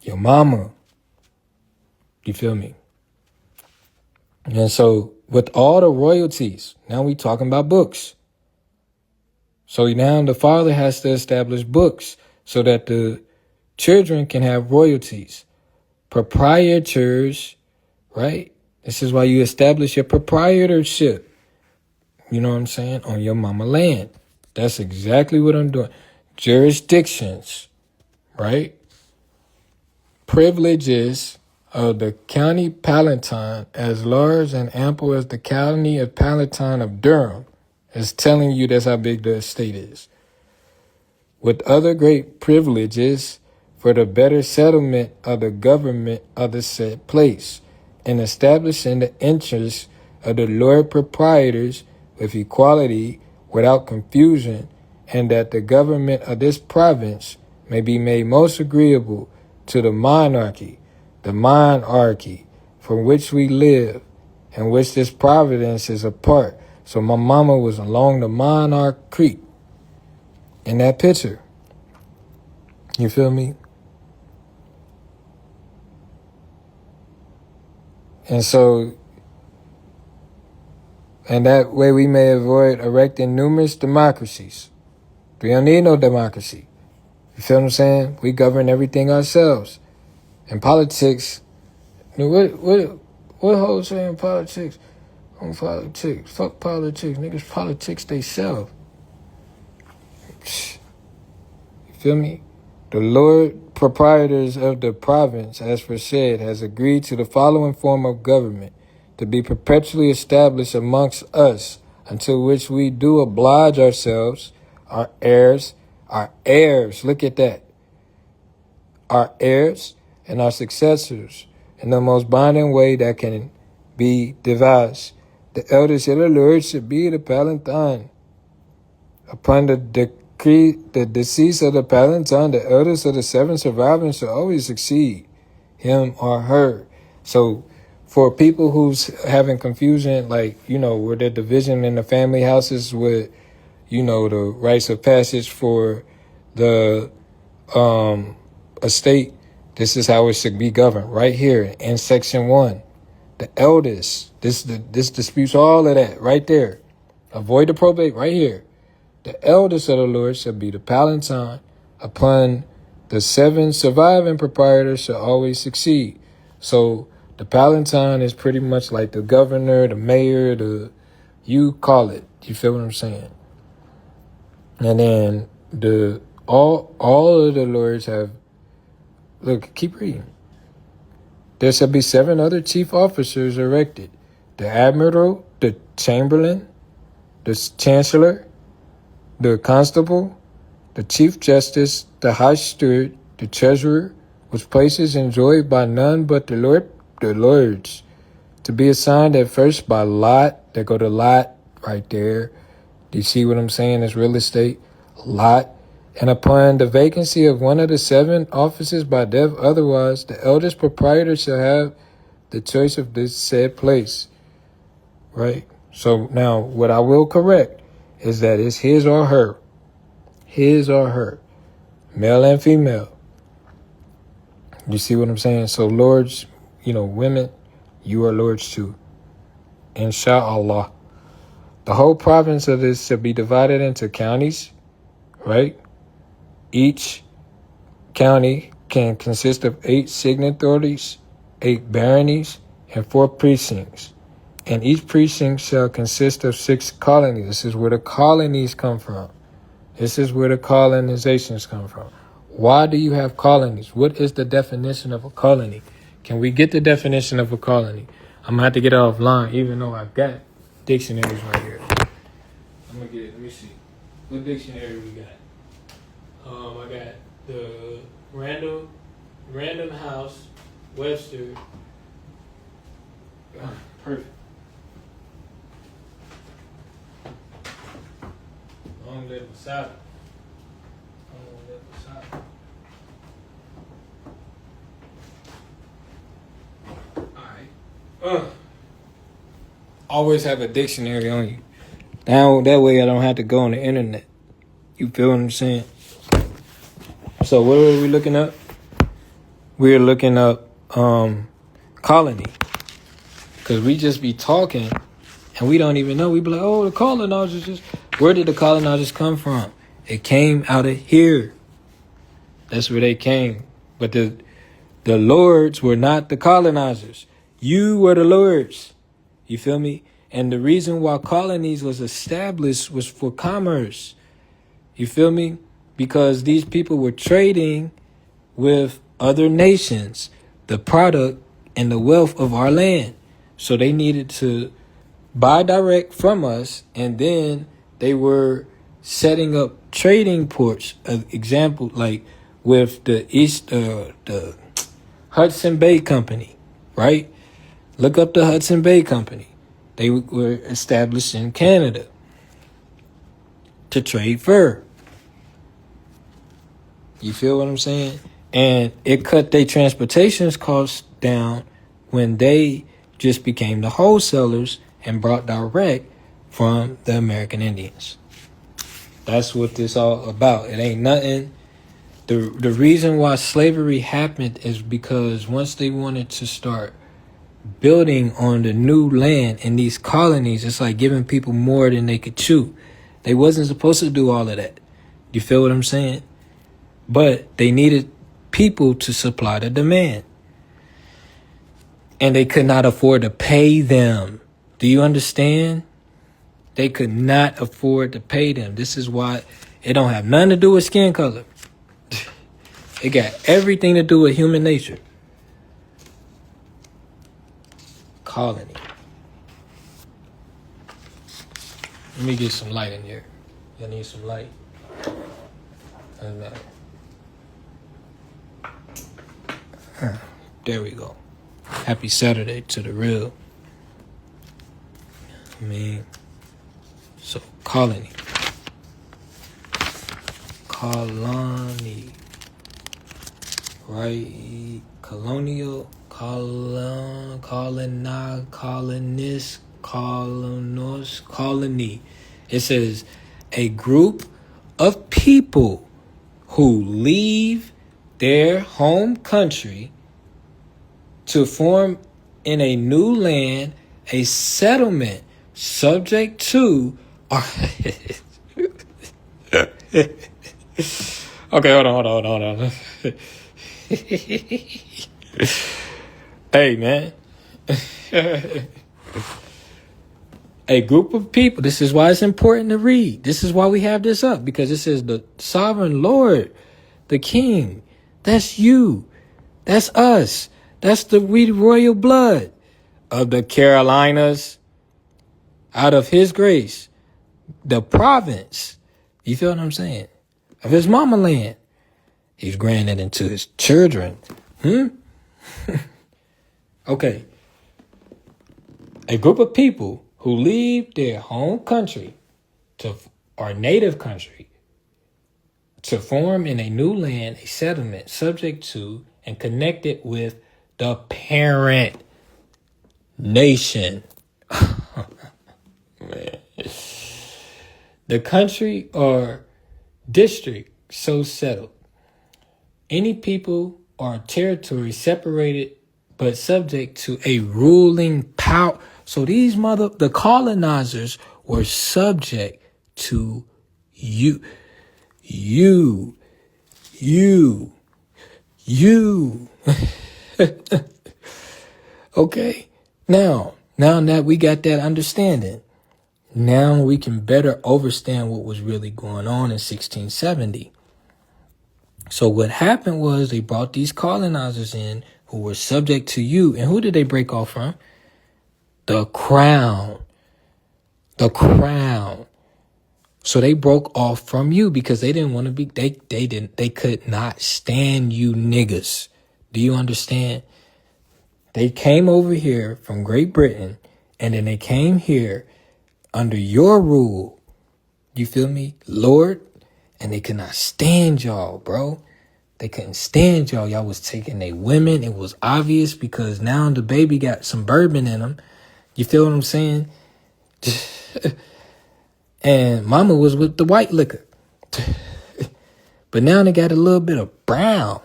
Your mama. You feel me? And so with all the royalties. Now we talking about books. So now the father has to establish books so that the children can have royalties. Proprietors, right? This is why you establish your proprietorship. You know what I'm saying? On your mama land. That's exactly what I'm doing. Jurisdictions, right? Privileges of the county Palatine as large and ample as the county of Palatine of Durham is telling you that's how big the estate is. With other great privileges for the better settlement of the government of the said place, and establishing the interests of the Lord proprietors with equality without confusion, and that the government of this province may be made most agreeable to the monarchy from which we live, and which this province is a part. So my mama was along the Monarch Creek in that picture. You feel me? And so, and that way we may avoid erecting numerous democracies. We don't need no democracy. You feel what I'm saying? We govern everything ourselves. In politics, what hoes say in politics? On politics. Fuck politics. Niggas politics they self. You feel me? The Lord proprietors of the province, as foresaid, has agreed to the following form of government to be perpetually established amongst us, until which we do oblige ourselves, our heirs, look at that, our heirs and our successors, in the most binding way that can be devised. The eldest of the Lord should be the Palatine. Upon the decease of the Palatine, the eldest of the 7 surviving shall always succeed him or her. So for people who's having confusion, like, where the division in the family houses with, the rites of passage for the estate, this is how it should be governed right here in section 1. The eldest, this disputes all of that right there. Avoid the probate right here. The eldest of the Lord shall be the Palatine. Upon the 7 surviving proprietors shall always succeed. So the Palatine is pretty much like the governor, the mayor, you call it. You feel what I'm saying? And then all of the lords have, look, keep reading. There shall be 7 other chief officers erected: the admiral, the chamberlain, the chancellor, the constable, the chief justice, the high steward, the treasurer, which places enjoyed by none but the lords, to be assigned at first by lot. There go the lot right there. Do you see what I'm saying? It's real estate. Lot. And upon the vacancy of one of the 7 offices by death, otherwise, the eldest proprietor shall have the choice of this said place. Right? So now, what I will correct is that it's his or her. His or her. Male and female. You see what I'm saying? So lords, women, you are lords too. Insha'Allah. The whole province of this shall be divided into counties, right? Each county can consist of 8 signatories, 8 baronies, and 4 precincts. And each precinct shall consist of 6 colonies. This is where the colonies come from. This is where the colonizations come from. Why do you have colonies? What is the definition of a colony? Can we get the definition of a colony? I'm going to have to get it offline, even though I've got dictionaries right here. I'm going to get it. Let me see. What dictionary we got? I got the Random House, Webster. Perfect. Long live Masada. Long live Masada. Alright. Always have a dictionary on you. Now that way I don't have to go on the internet. You feel what I'm saying? So what are we looking up? We're looking up colony. Because we just be talking And we don't even know. We be like, oh, the colonizers just... Where did the colonizers come from? It came out of here. That's where they came. But the lords were not the colonizers. You were the lords. You feel me? And the reason why colonies was established was for commerce. You feel me? Because these people were trading with other nations, the product and the wealth of our land. So they needed to buy direct from us, and then they were setting up trading ports. An example, like with the Hudson Bay Company, right? Look up the Hudson Bay Company. They were established in Canada to trade fur. You feel what I'm saying? And it cut their transportation costs down when they just became the wholesalers and brought direct from the American Indians. That's what this all about. It ain't nothing. The reason why slavery happened is because once they wanted to start building on the new land in these colonies, it's like giving people more than they could chew. They wasn't supposed to do all of that. You feel what I'm saying? But they needed people to supply the demand. And they could not afford to pay them. Do you understand? They could not afford to pay them. This is why it don't have nothing to do with skin color. It got everything to do with human nature. Colony. Let me get some light in here. I need some light. Doesn't matter. There we go. Happy Saturday to the real. I mean, so colony. Colony. Right? Colonial. Colonist. Colony. It says a group of people who leave their home country to form in a new land a settlement subject to okay, hold on. Hey, man. A group of people. This is why it's important to read. This is why we have this up, because it says the sovereign Lord, the King. That's you. That's us. That's the royal blood of the Carolinas, out of his grace, the province. You feel what I'm saying? Of his mama land. He's granted into his children. Okay. A group of people who leave their home country or native country to form in a new land a settlement subject to and connected with the parent nation. Man. The country or district so settled. Any people or territory separated but subject to a ruling power. So these the colonizers were subject to you. Okay. Now that we got that understanding, now we can better understand what was really going on in 1670. So what happened was they brought these colonizers in who were subject to you. And who did they break off from? The crown. The crown. So they broke off from you because they didn't want to be, they could not stand you niggas. Do you understand? They came over here from Great Britain, and then they came here under your rule. You feel me? Lord. And they could not stand y'all, bro. They couldn't stand y'all. Y'all was taking their women. It was obvious because now the baby got some bourbon in him. You feel what I'm saying? And mama was with the white liquor. But now they got a little bit of brown.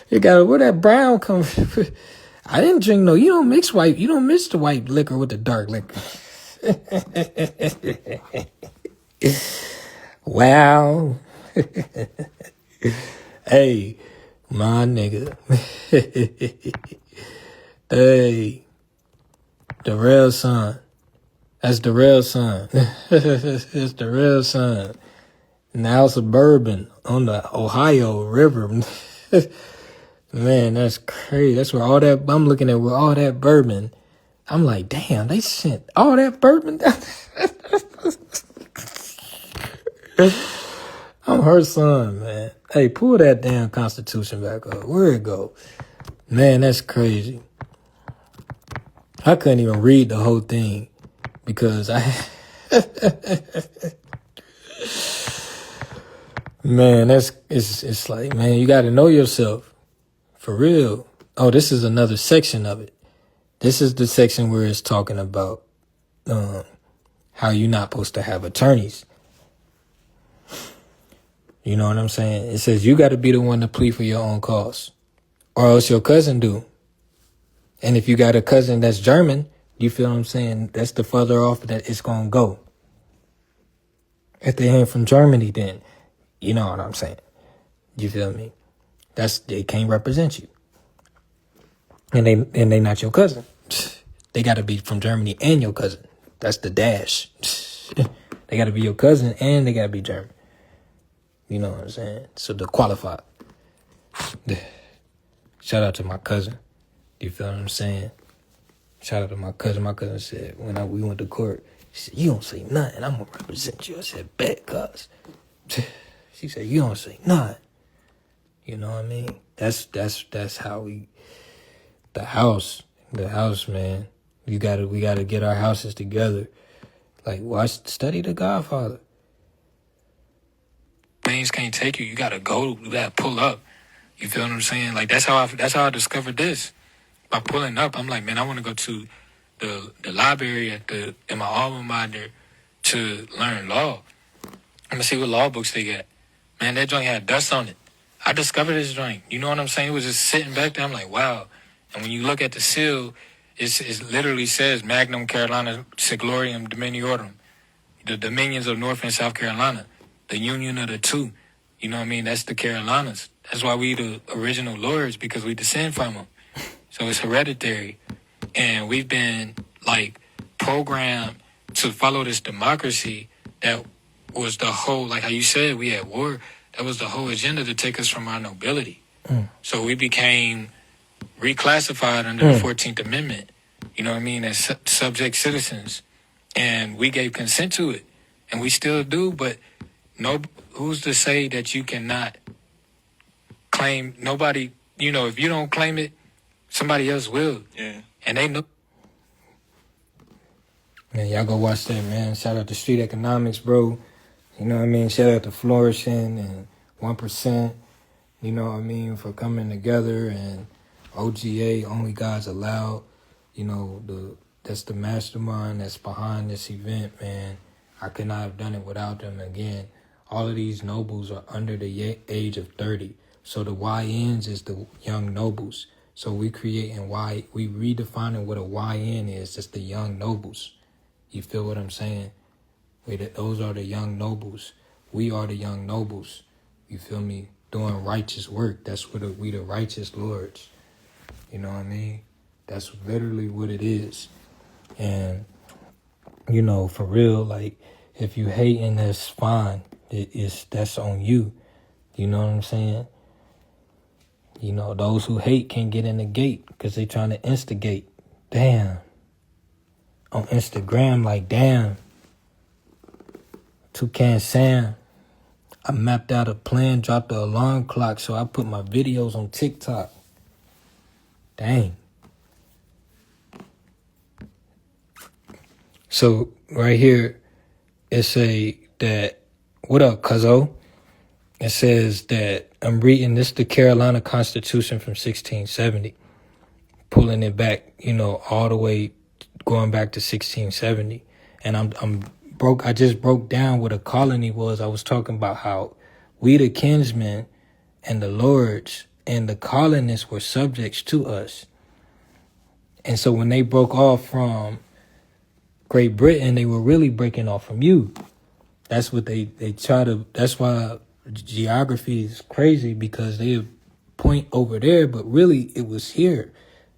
You got where that brown come from? I didn't drink no. You don't mix white. You don't mix the white liquor with the dark liquor. Wow. Hey, my nigga. Hey, the real son. That's the real son. It's the real son. Now suburban on the Ohio River. Man, that's crazy. That's where all that, I'm looking at where all that bourbon. I'm like, damn, they sent all that bourbon down. I'm her son, man. Hey, pull that damn Constitution back up. Where'd it go? Man, that's crazy. I couldn't even read the whole thing because man, it's like, man, you got to know yourself. For real. Oh, this is another section of it. This is the section where it's talking about how you're not supposed to have attorneys. You know what I'm saying? It says you got to be the one to plead for your own cause, or else your cousin do. And if you got a cousin that's German, you feel what I'm saying? That's the further off that it's going to go. If they ain't from Germany, then you know what I'm saying. You feel me? They can't represent you. And they not your cousin. They got to be from Germany and your cousin. That's the dash. They got to be your cousin and they got to be German. You know what I'm saying? So to qualify. Shout out to my cousin. You feel what I'm saying? Shout out to my cousin. My cousin said when we went to court, she said, "You don't say nothing. I'm going to represent you." I said, "Bet, cuz." She said, "You don't say nothing." You know what I mean? That's how the house, man. We gotta get our houses together. Like, study The Godfather. Things can't take you. You gotta go. You gotta pull up. You feel what I'm saying? Like that's how I discovered this. By pulling up, I'm like, man, I want to go to the library in my alma mater to learn law. I'm gonna see what law books they got. Man, that joint had dust on it. I discovered this joint. You know what I'm saying? It was just sitting back there. I'm like, wow. And when you look at the seal, it literally says Magnum Carolina Siglorium Dominiorum, the dominions of North and South Carolina, the union of the two. You know what I mean? That's the Carolinas. That's why we the original lords, because we descend from them. So it's hereditary. And we've been, like, programmed to follow this democracy that was the whole, like how you said, we had war. That was the whole agenda to take us from our nobility. So we became reclassified under the 14th Amendment, you know what I mean, as subject citizens. And we gave consent to it. And we still do, but who's to say that you cannot claim, nobody, if you don't claim it, somebody else will. Yeah. And they know. Man, y'all go watch that, man. Shout out to Street Economics, bro. You know what I mean? Shout out to Flourishing and 1%, you know what I mean, for coming together, and OGA, Only Gods Allowed. That's the mastermind that's behind this event, man. I could not have done it without them. Again, all of these nobles are under the age of 30. So the YNs is the young nobles. So we redefining what a YN is. It's the young nobles. You feel what I'm saying? Those are the young nobles. We are the young nobles. You feel me? Doing righteous work. That's what we the righteous lords. You know what I mean? That's literally what it is. And, for real, like, if you hating, that's fine. That's on you. You know what I'm saying? Those who hate can't get in the gate because they trying to instigate. Damn. On Instagram, like, damn. Toucan Sam. I mapped out a plan, dropped the alarm clock, so I put my videos on TikTok. Dang. So right here, it say that, what up, cuzzo? It says that I'm reading this, the Carolina Constitution from 1670, pulling it back, all the way, going back to 1670. And I just broke down what a colony was. I was talking about how we the kinsmen and the lords and the colonists were subjects to us. And so when they broke off from Great Britain, they were really breaking off from you. That's what they try to, that's why geography is crazy, because they point over there, but really it was here.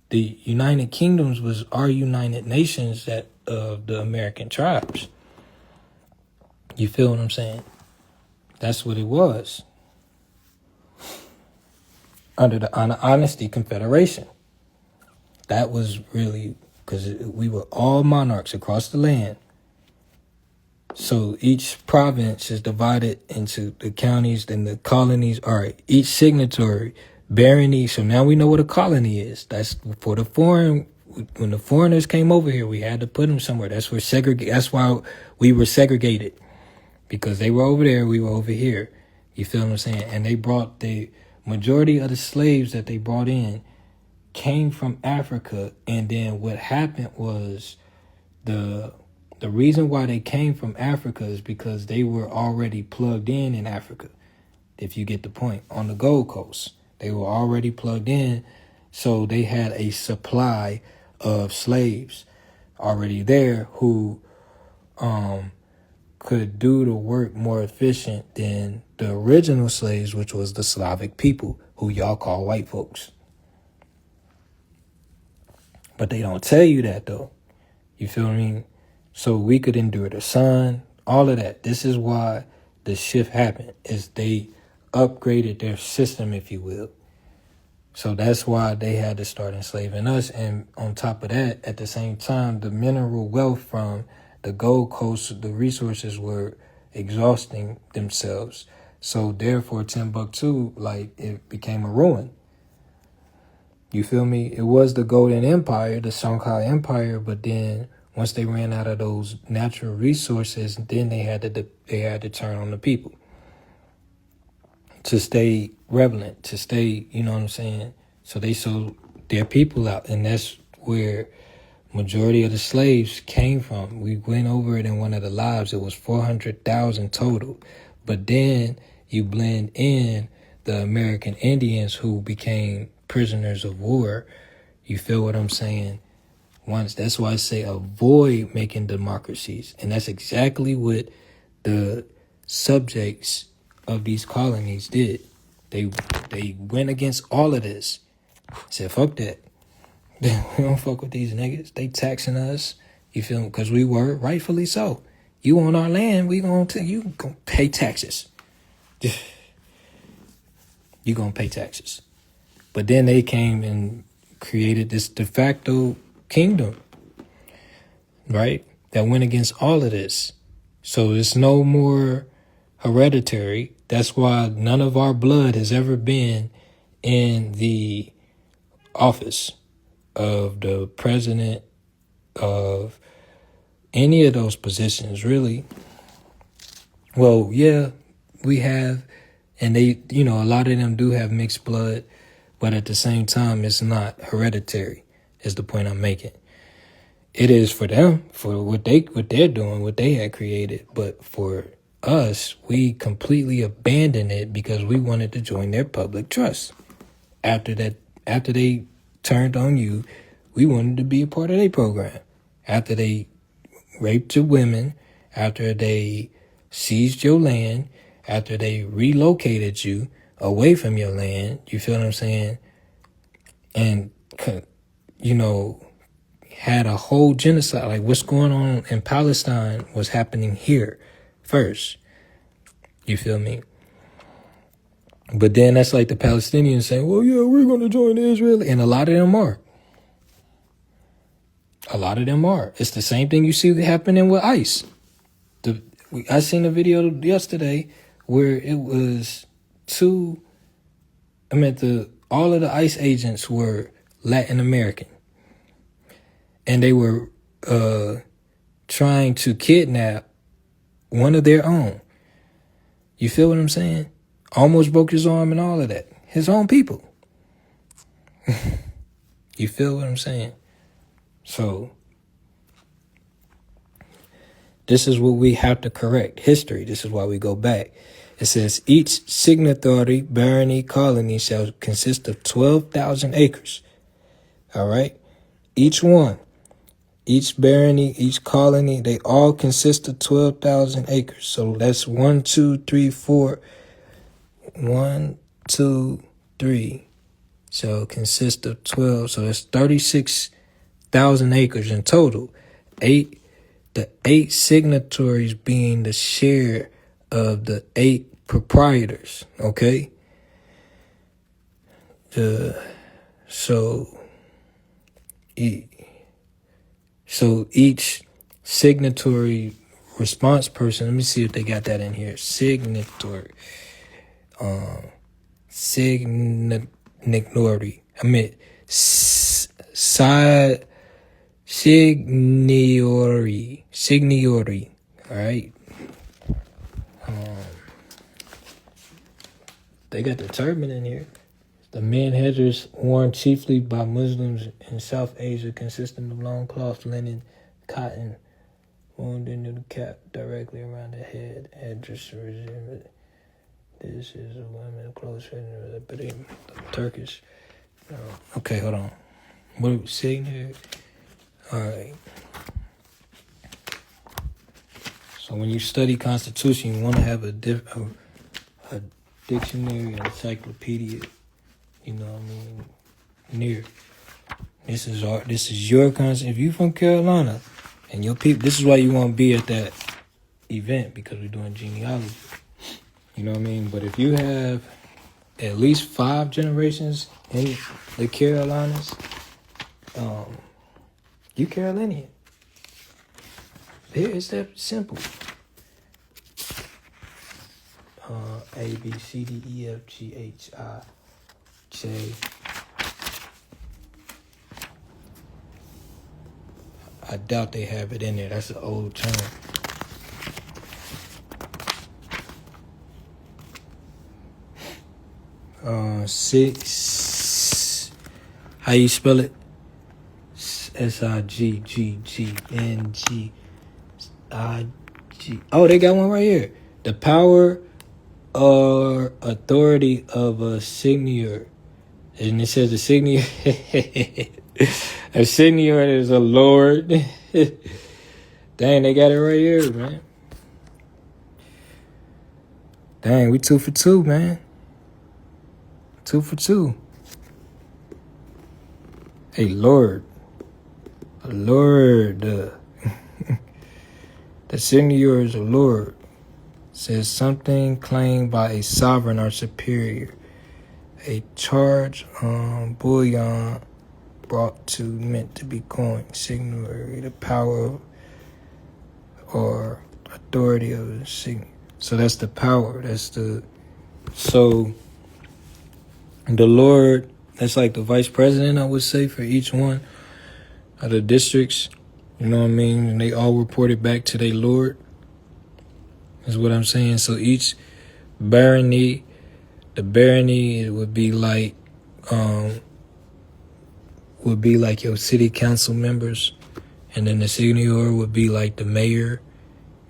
The United Kingdoms was our United Nations that of the American tribes. You feel what I'm saying? That's what it was. Under the Honesty Confederation. That was really, because we were all monarchs across the land. So each province is divided into the counties, then the colonies. All right, each signatory, barony. So now we know what a colony is. That's for the foreign. When the foreigners came over here, we had to put them somewhere. That's where That's why we were segregated, because they were over there, we were over here. You feel what I'm saying? And they brought the majority of the slaves that they brought in came from Africa. And then what happened was the reason why they came from Africa is because they were already plugged in Africa, if you get the point. On the Gold Coast, they were already plugged in, so they had a supply of slaves already there who could do the work more efficient than the original slaves, which was the Slavic people, who y'all call white folks. But they don't tell you that, though. You feel what I mean? So we could endure the sun, all of that. This is why the shift happened, is they upgraded their system, if you will. So that's why they had to start enslaving us. And on top of that, at the same time, the mineral wealth from the Gold Coast, the resources were exhausting themselves. So therefore, Timbuktu, it became a ruin. You feel me? It was the Golden Empire, the Songhai Empire, but then once they ran out of those natural resources, then they had to turn on the people to stay relevant, to stay, you know what I'm saying? So they sold their people out, and that's where majority of the slaves came from. We went over it in one of the lives. It was 400,000 total. But then you blend in the American Indians who became prisoners of war. You feel what I'm saying? That's why I say avoid making democracies. And that's exactly what the subjects of these colonies did. They went against all of this. Said, fuck that. We don't fuck with these niggas. They taxing us. You feel me? Because we were, rightfully so. You on our land, you gonna pay taxes. You gonna pay taxes. But then they came and created this de facto kingdom, right? That went against all of this. So it's no more hereditary. That's why none of our blood has ever been in the office of the president, of any of those positions, really. Well, yeah, we have, and they, a lot of them do have mixed blood, but at the same time, it's not hereditary, is the point I'm making. It is for them, for what they're doing, what they had created, but for us, we completely abandoned it because we wanted to join their public trust. After they turned on you, we wanted to be a part of their program. After they raped your women, after they seized your land, after they relocated you away from your land, you feel what I'm saying? And, had a whole genocide. Like what's going on in Palestine was happening here first. You feel me? But then that's like the Palestinians saying, well, yeah, we're going to join Israel. And a lot of them are. A lot of them are. It's the same thing you see happening with ICE. I seen a video yesterday where it was all of the ICE agents were Latin American. And they were trying to kidnap one of their own. You feel what I'm saying? Almost broke his arm and all of that. His own people. You feel what I'm saying? So, this is what we have to correct. History. This is why we go back. It says, each signatory barony colony shall consist of 12,000 acres. All right? each one, each barony, each colony, they all consist of 12,000 acres. So that's 1, 2, 3, 4. 1, 2, 3. So it consists of 12. So that's 36,000 acres in total. The 8 signatories being the share of the 8 proprietors. Okay. So each signatory response person, let me see if they got that in here. Signatory. Signatory. I meant signatory. All right. They got the turban in here. The men headdress worn chiefly by Muslims in South Asia, consisting of long cloth, linen, cotton, wound into the cap directly around the head. Headdress resembles. This is a woman close friend, but in Turkish. Okay, hold on. What are we saying here? All right. So when you study Constitution, you want to have a dictionary, an encyclopedia. You know what I mean? Near. This is your Constitution. If you from Carolina and your people, this is why you want to be at that event, because we're doing genealogy. You know what I mean? But if you have at least 5 generations in the Carolinas, you Carolinian. It's that simple. A, B, C, D, E, F, G, H, I, J. I doubt they have it in there. That's an old term. Six. How you spell it? SIGGGNGIG. Oh, they got one right here. The power or authority of a seigneur. And it says the seigneur. A seigneur is a lord. Dang, they got it right here, man. Dang, we 2 for 2, man. 2 for 2. A lord. A lord. The seigneur is a lord. Says something claimed by a sovereign or superior. A charge bullion brought to meant to be coined. Seigneury, the power or authority of the seigneur. So that's the power. So the Lord, that's like the vice president, I would say, for each one of the districts. You know what I mean? And they all reported back to their Lord. Is what I'm saying. So each barony, the barony, it would be like your city council members, and then the seigneur would be like the mayor,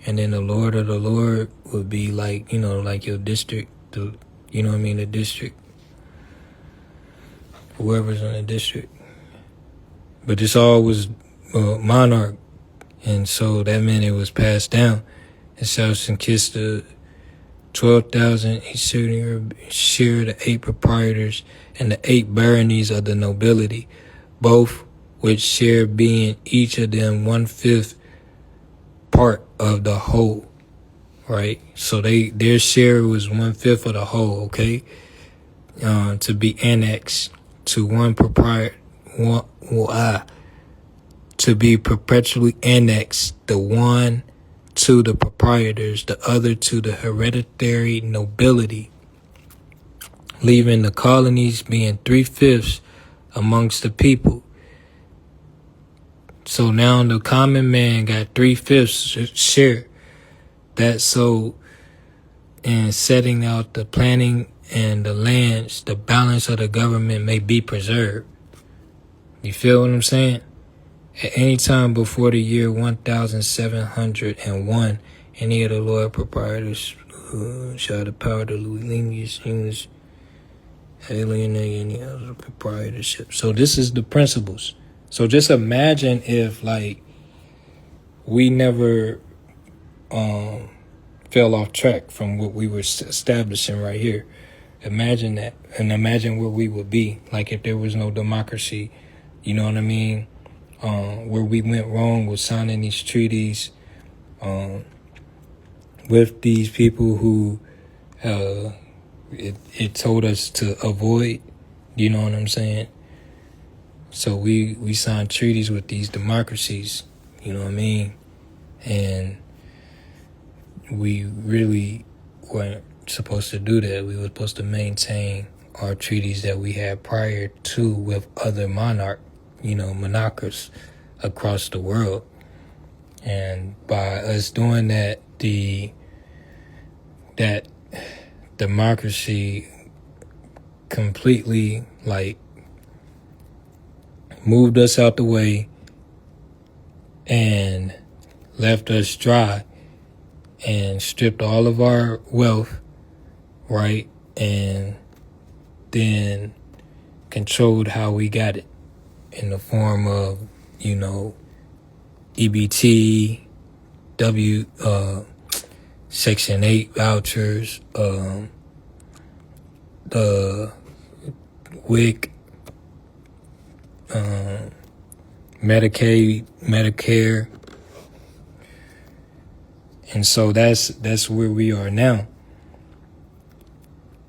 and then the Lord of the Lord would be like, like your district, the district, whoever's in the district. But this all was monarch, and so that meant it was passed down. And South and Kiss the 12,000 each seigneur share the 8 proprietors and the 8 baronies of the nobility, both which share being each of them 1/5 part of the whole. Right? So their share was 1/5 of the whole, okay? To be annexed to one proprietor, to be perpetually annexed, the one to the proprietors, the other to the hereditary nobility, leaving the colonies being 3/5 amongst the people. So now the common man got 3/5 share. That's so in setting out the planning and the lands, the balance of the government may be preserved. You feel what I'm saying? At any time before the year 1701, any of the Lord proprietors shall have the power to use alienate any other proprietorship. So this is the principles. So just imagine if like we never fell off track from what we were establishing right here. Imagine that, and imagine where we would be, like if there was no democracy, you know what I mean? Where we went wrong with signing these treaties with these people who it told us to avoid, you know what I'm saying? So we signed treaties with these democracies, you know what I mean? And we really weren't supposed to do that. We were supposed to maintain our treaties that we had prior to with other monarchs across the world. And by us doing that, that democracy completely like moved us out the way and left us dry and stripped all of our wealth, right? And then controlled how we got it in the form of, EBT, Section 8 vouchers, the WIC, Medicaid, Medicare. And so that's where we are now.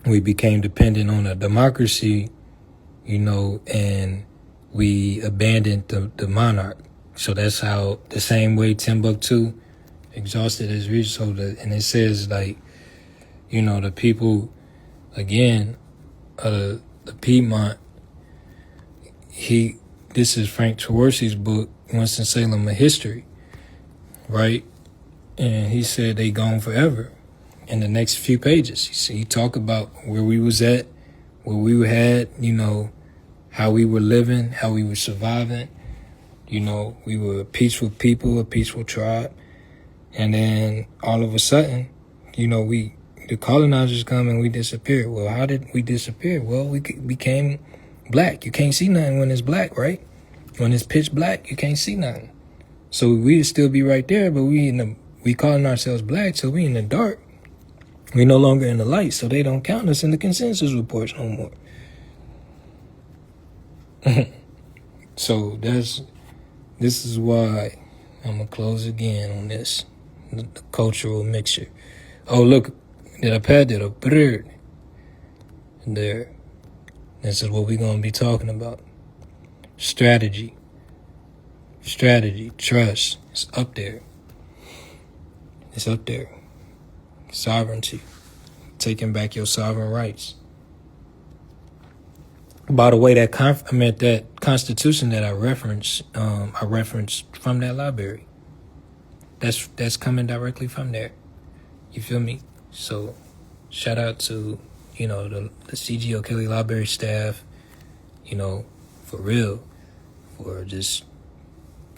We became dependent on a democracy, and we abandoned the monarch. So that's how, the same way Timbuktu exhausted his resources. And it says like, the people, again, the Piedmont, this is Frank Traorsi's book, Winston-Salem, A History, right? And he said they gone forever. In the next few pages, he talked about where we was at, where we had, how we were living, how we were surviving. We were a peaceful people, a peaceful tribe. And then all of a sudden, the colonizers come and we disappeared. Well, how did we disappear? Well, we became black. You can't see nothing when it's black, right? When it's pitch black, you can't see nothing. So we'd still be right there, but we calling ourselves black, so we in the dark. We no longer in the light, so they don't count us in the consensus reports no more. So this is why I'm gonna close again on this, the cultural mixture. Oh, look, did I pad it a bird there? This is what we're gonna be talking about. Strategy, trust. It's up there. Sovereignty, taking back your sovereign rights. By the way, that Constitution that I referenced from that library. That's coming directly from there. You feel me? So, shout out to the C.G. O'Kelly Library staff. For real, for just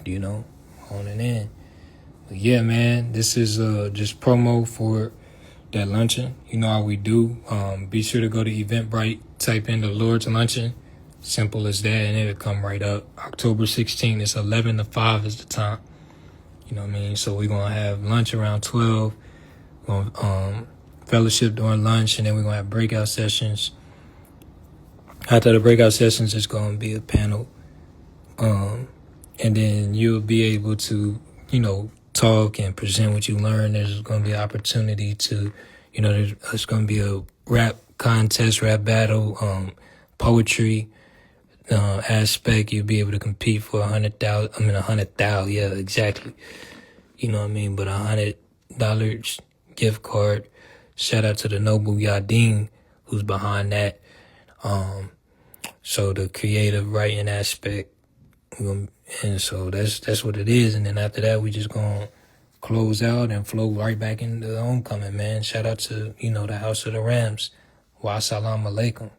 honing in. But yeah, man, this is just promo for that luncheon. You know how we do. Be sure to go to Eventbrite, type in the Lord's Luncheon. Simple as that, and it'll come right up. October 16th, it's 11 to 5 is the time. You know what I mean? So we're going to have lunch around 12. We're going to fellowship during lunch, and then we're going to have breakout sessions. After the breakout sessions, it's going to be a panel. And then you'll be able to, talk and present what you learn. There's going to be an opportunity to, there's going to be a rap contest, rap battle, poetry aspect. You'll be able to compete for $100,000. Yeah, exactly. You know what I mean? But $100 gift card. Shout out to the Noble Yadin who's behind that. So the creative writing aspect. And so that's what it is. And then after that, we just gonna close out and flow right back into the homecoming, man. Shout out to, the House of the Rams. Wa salam alaikum.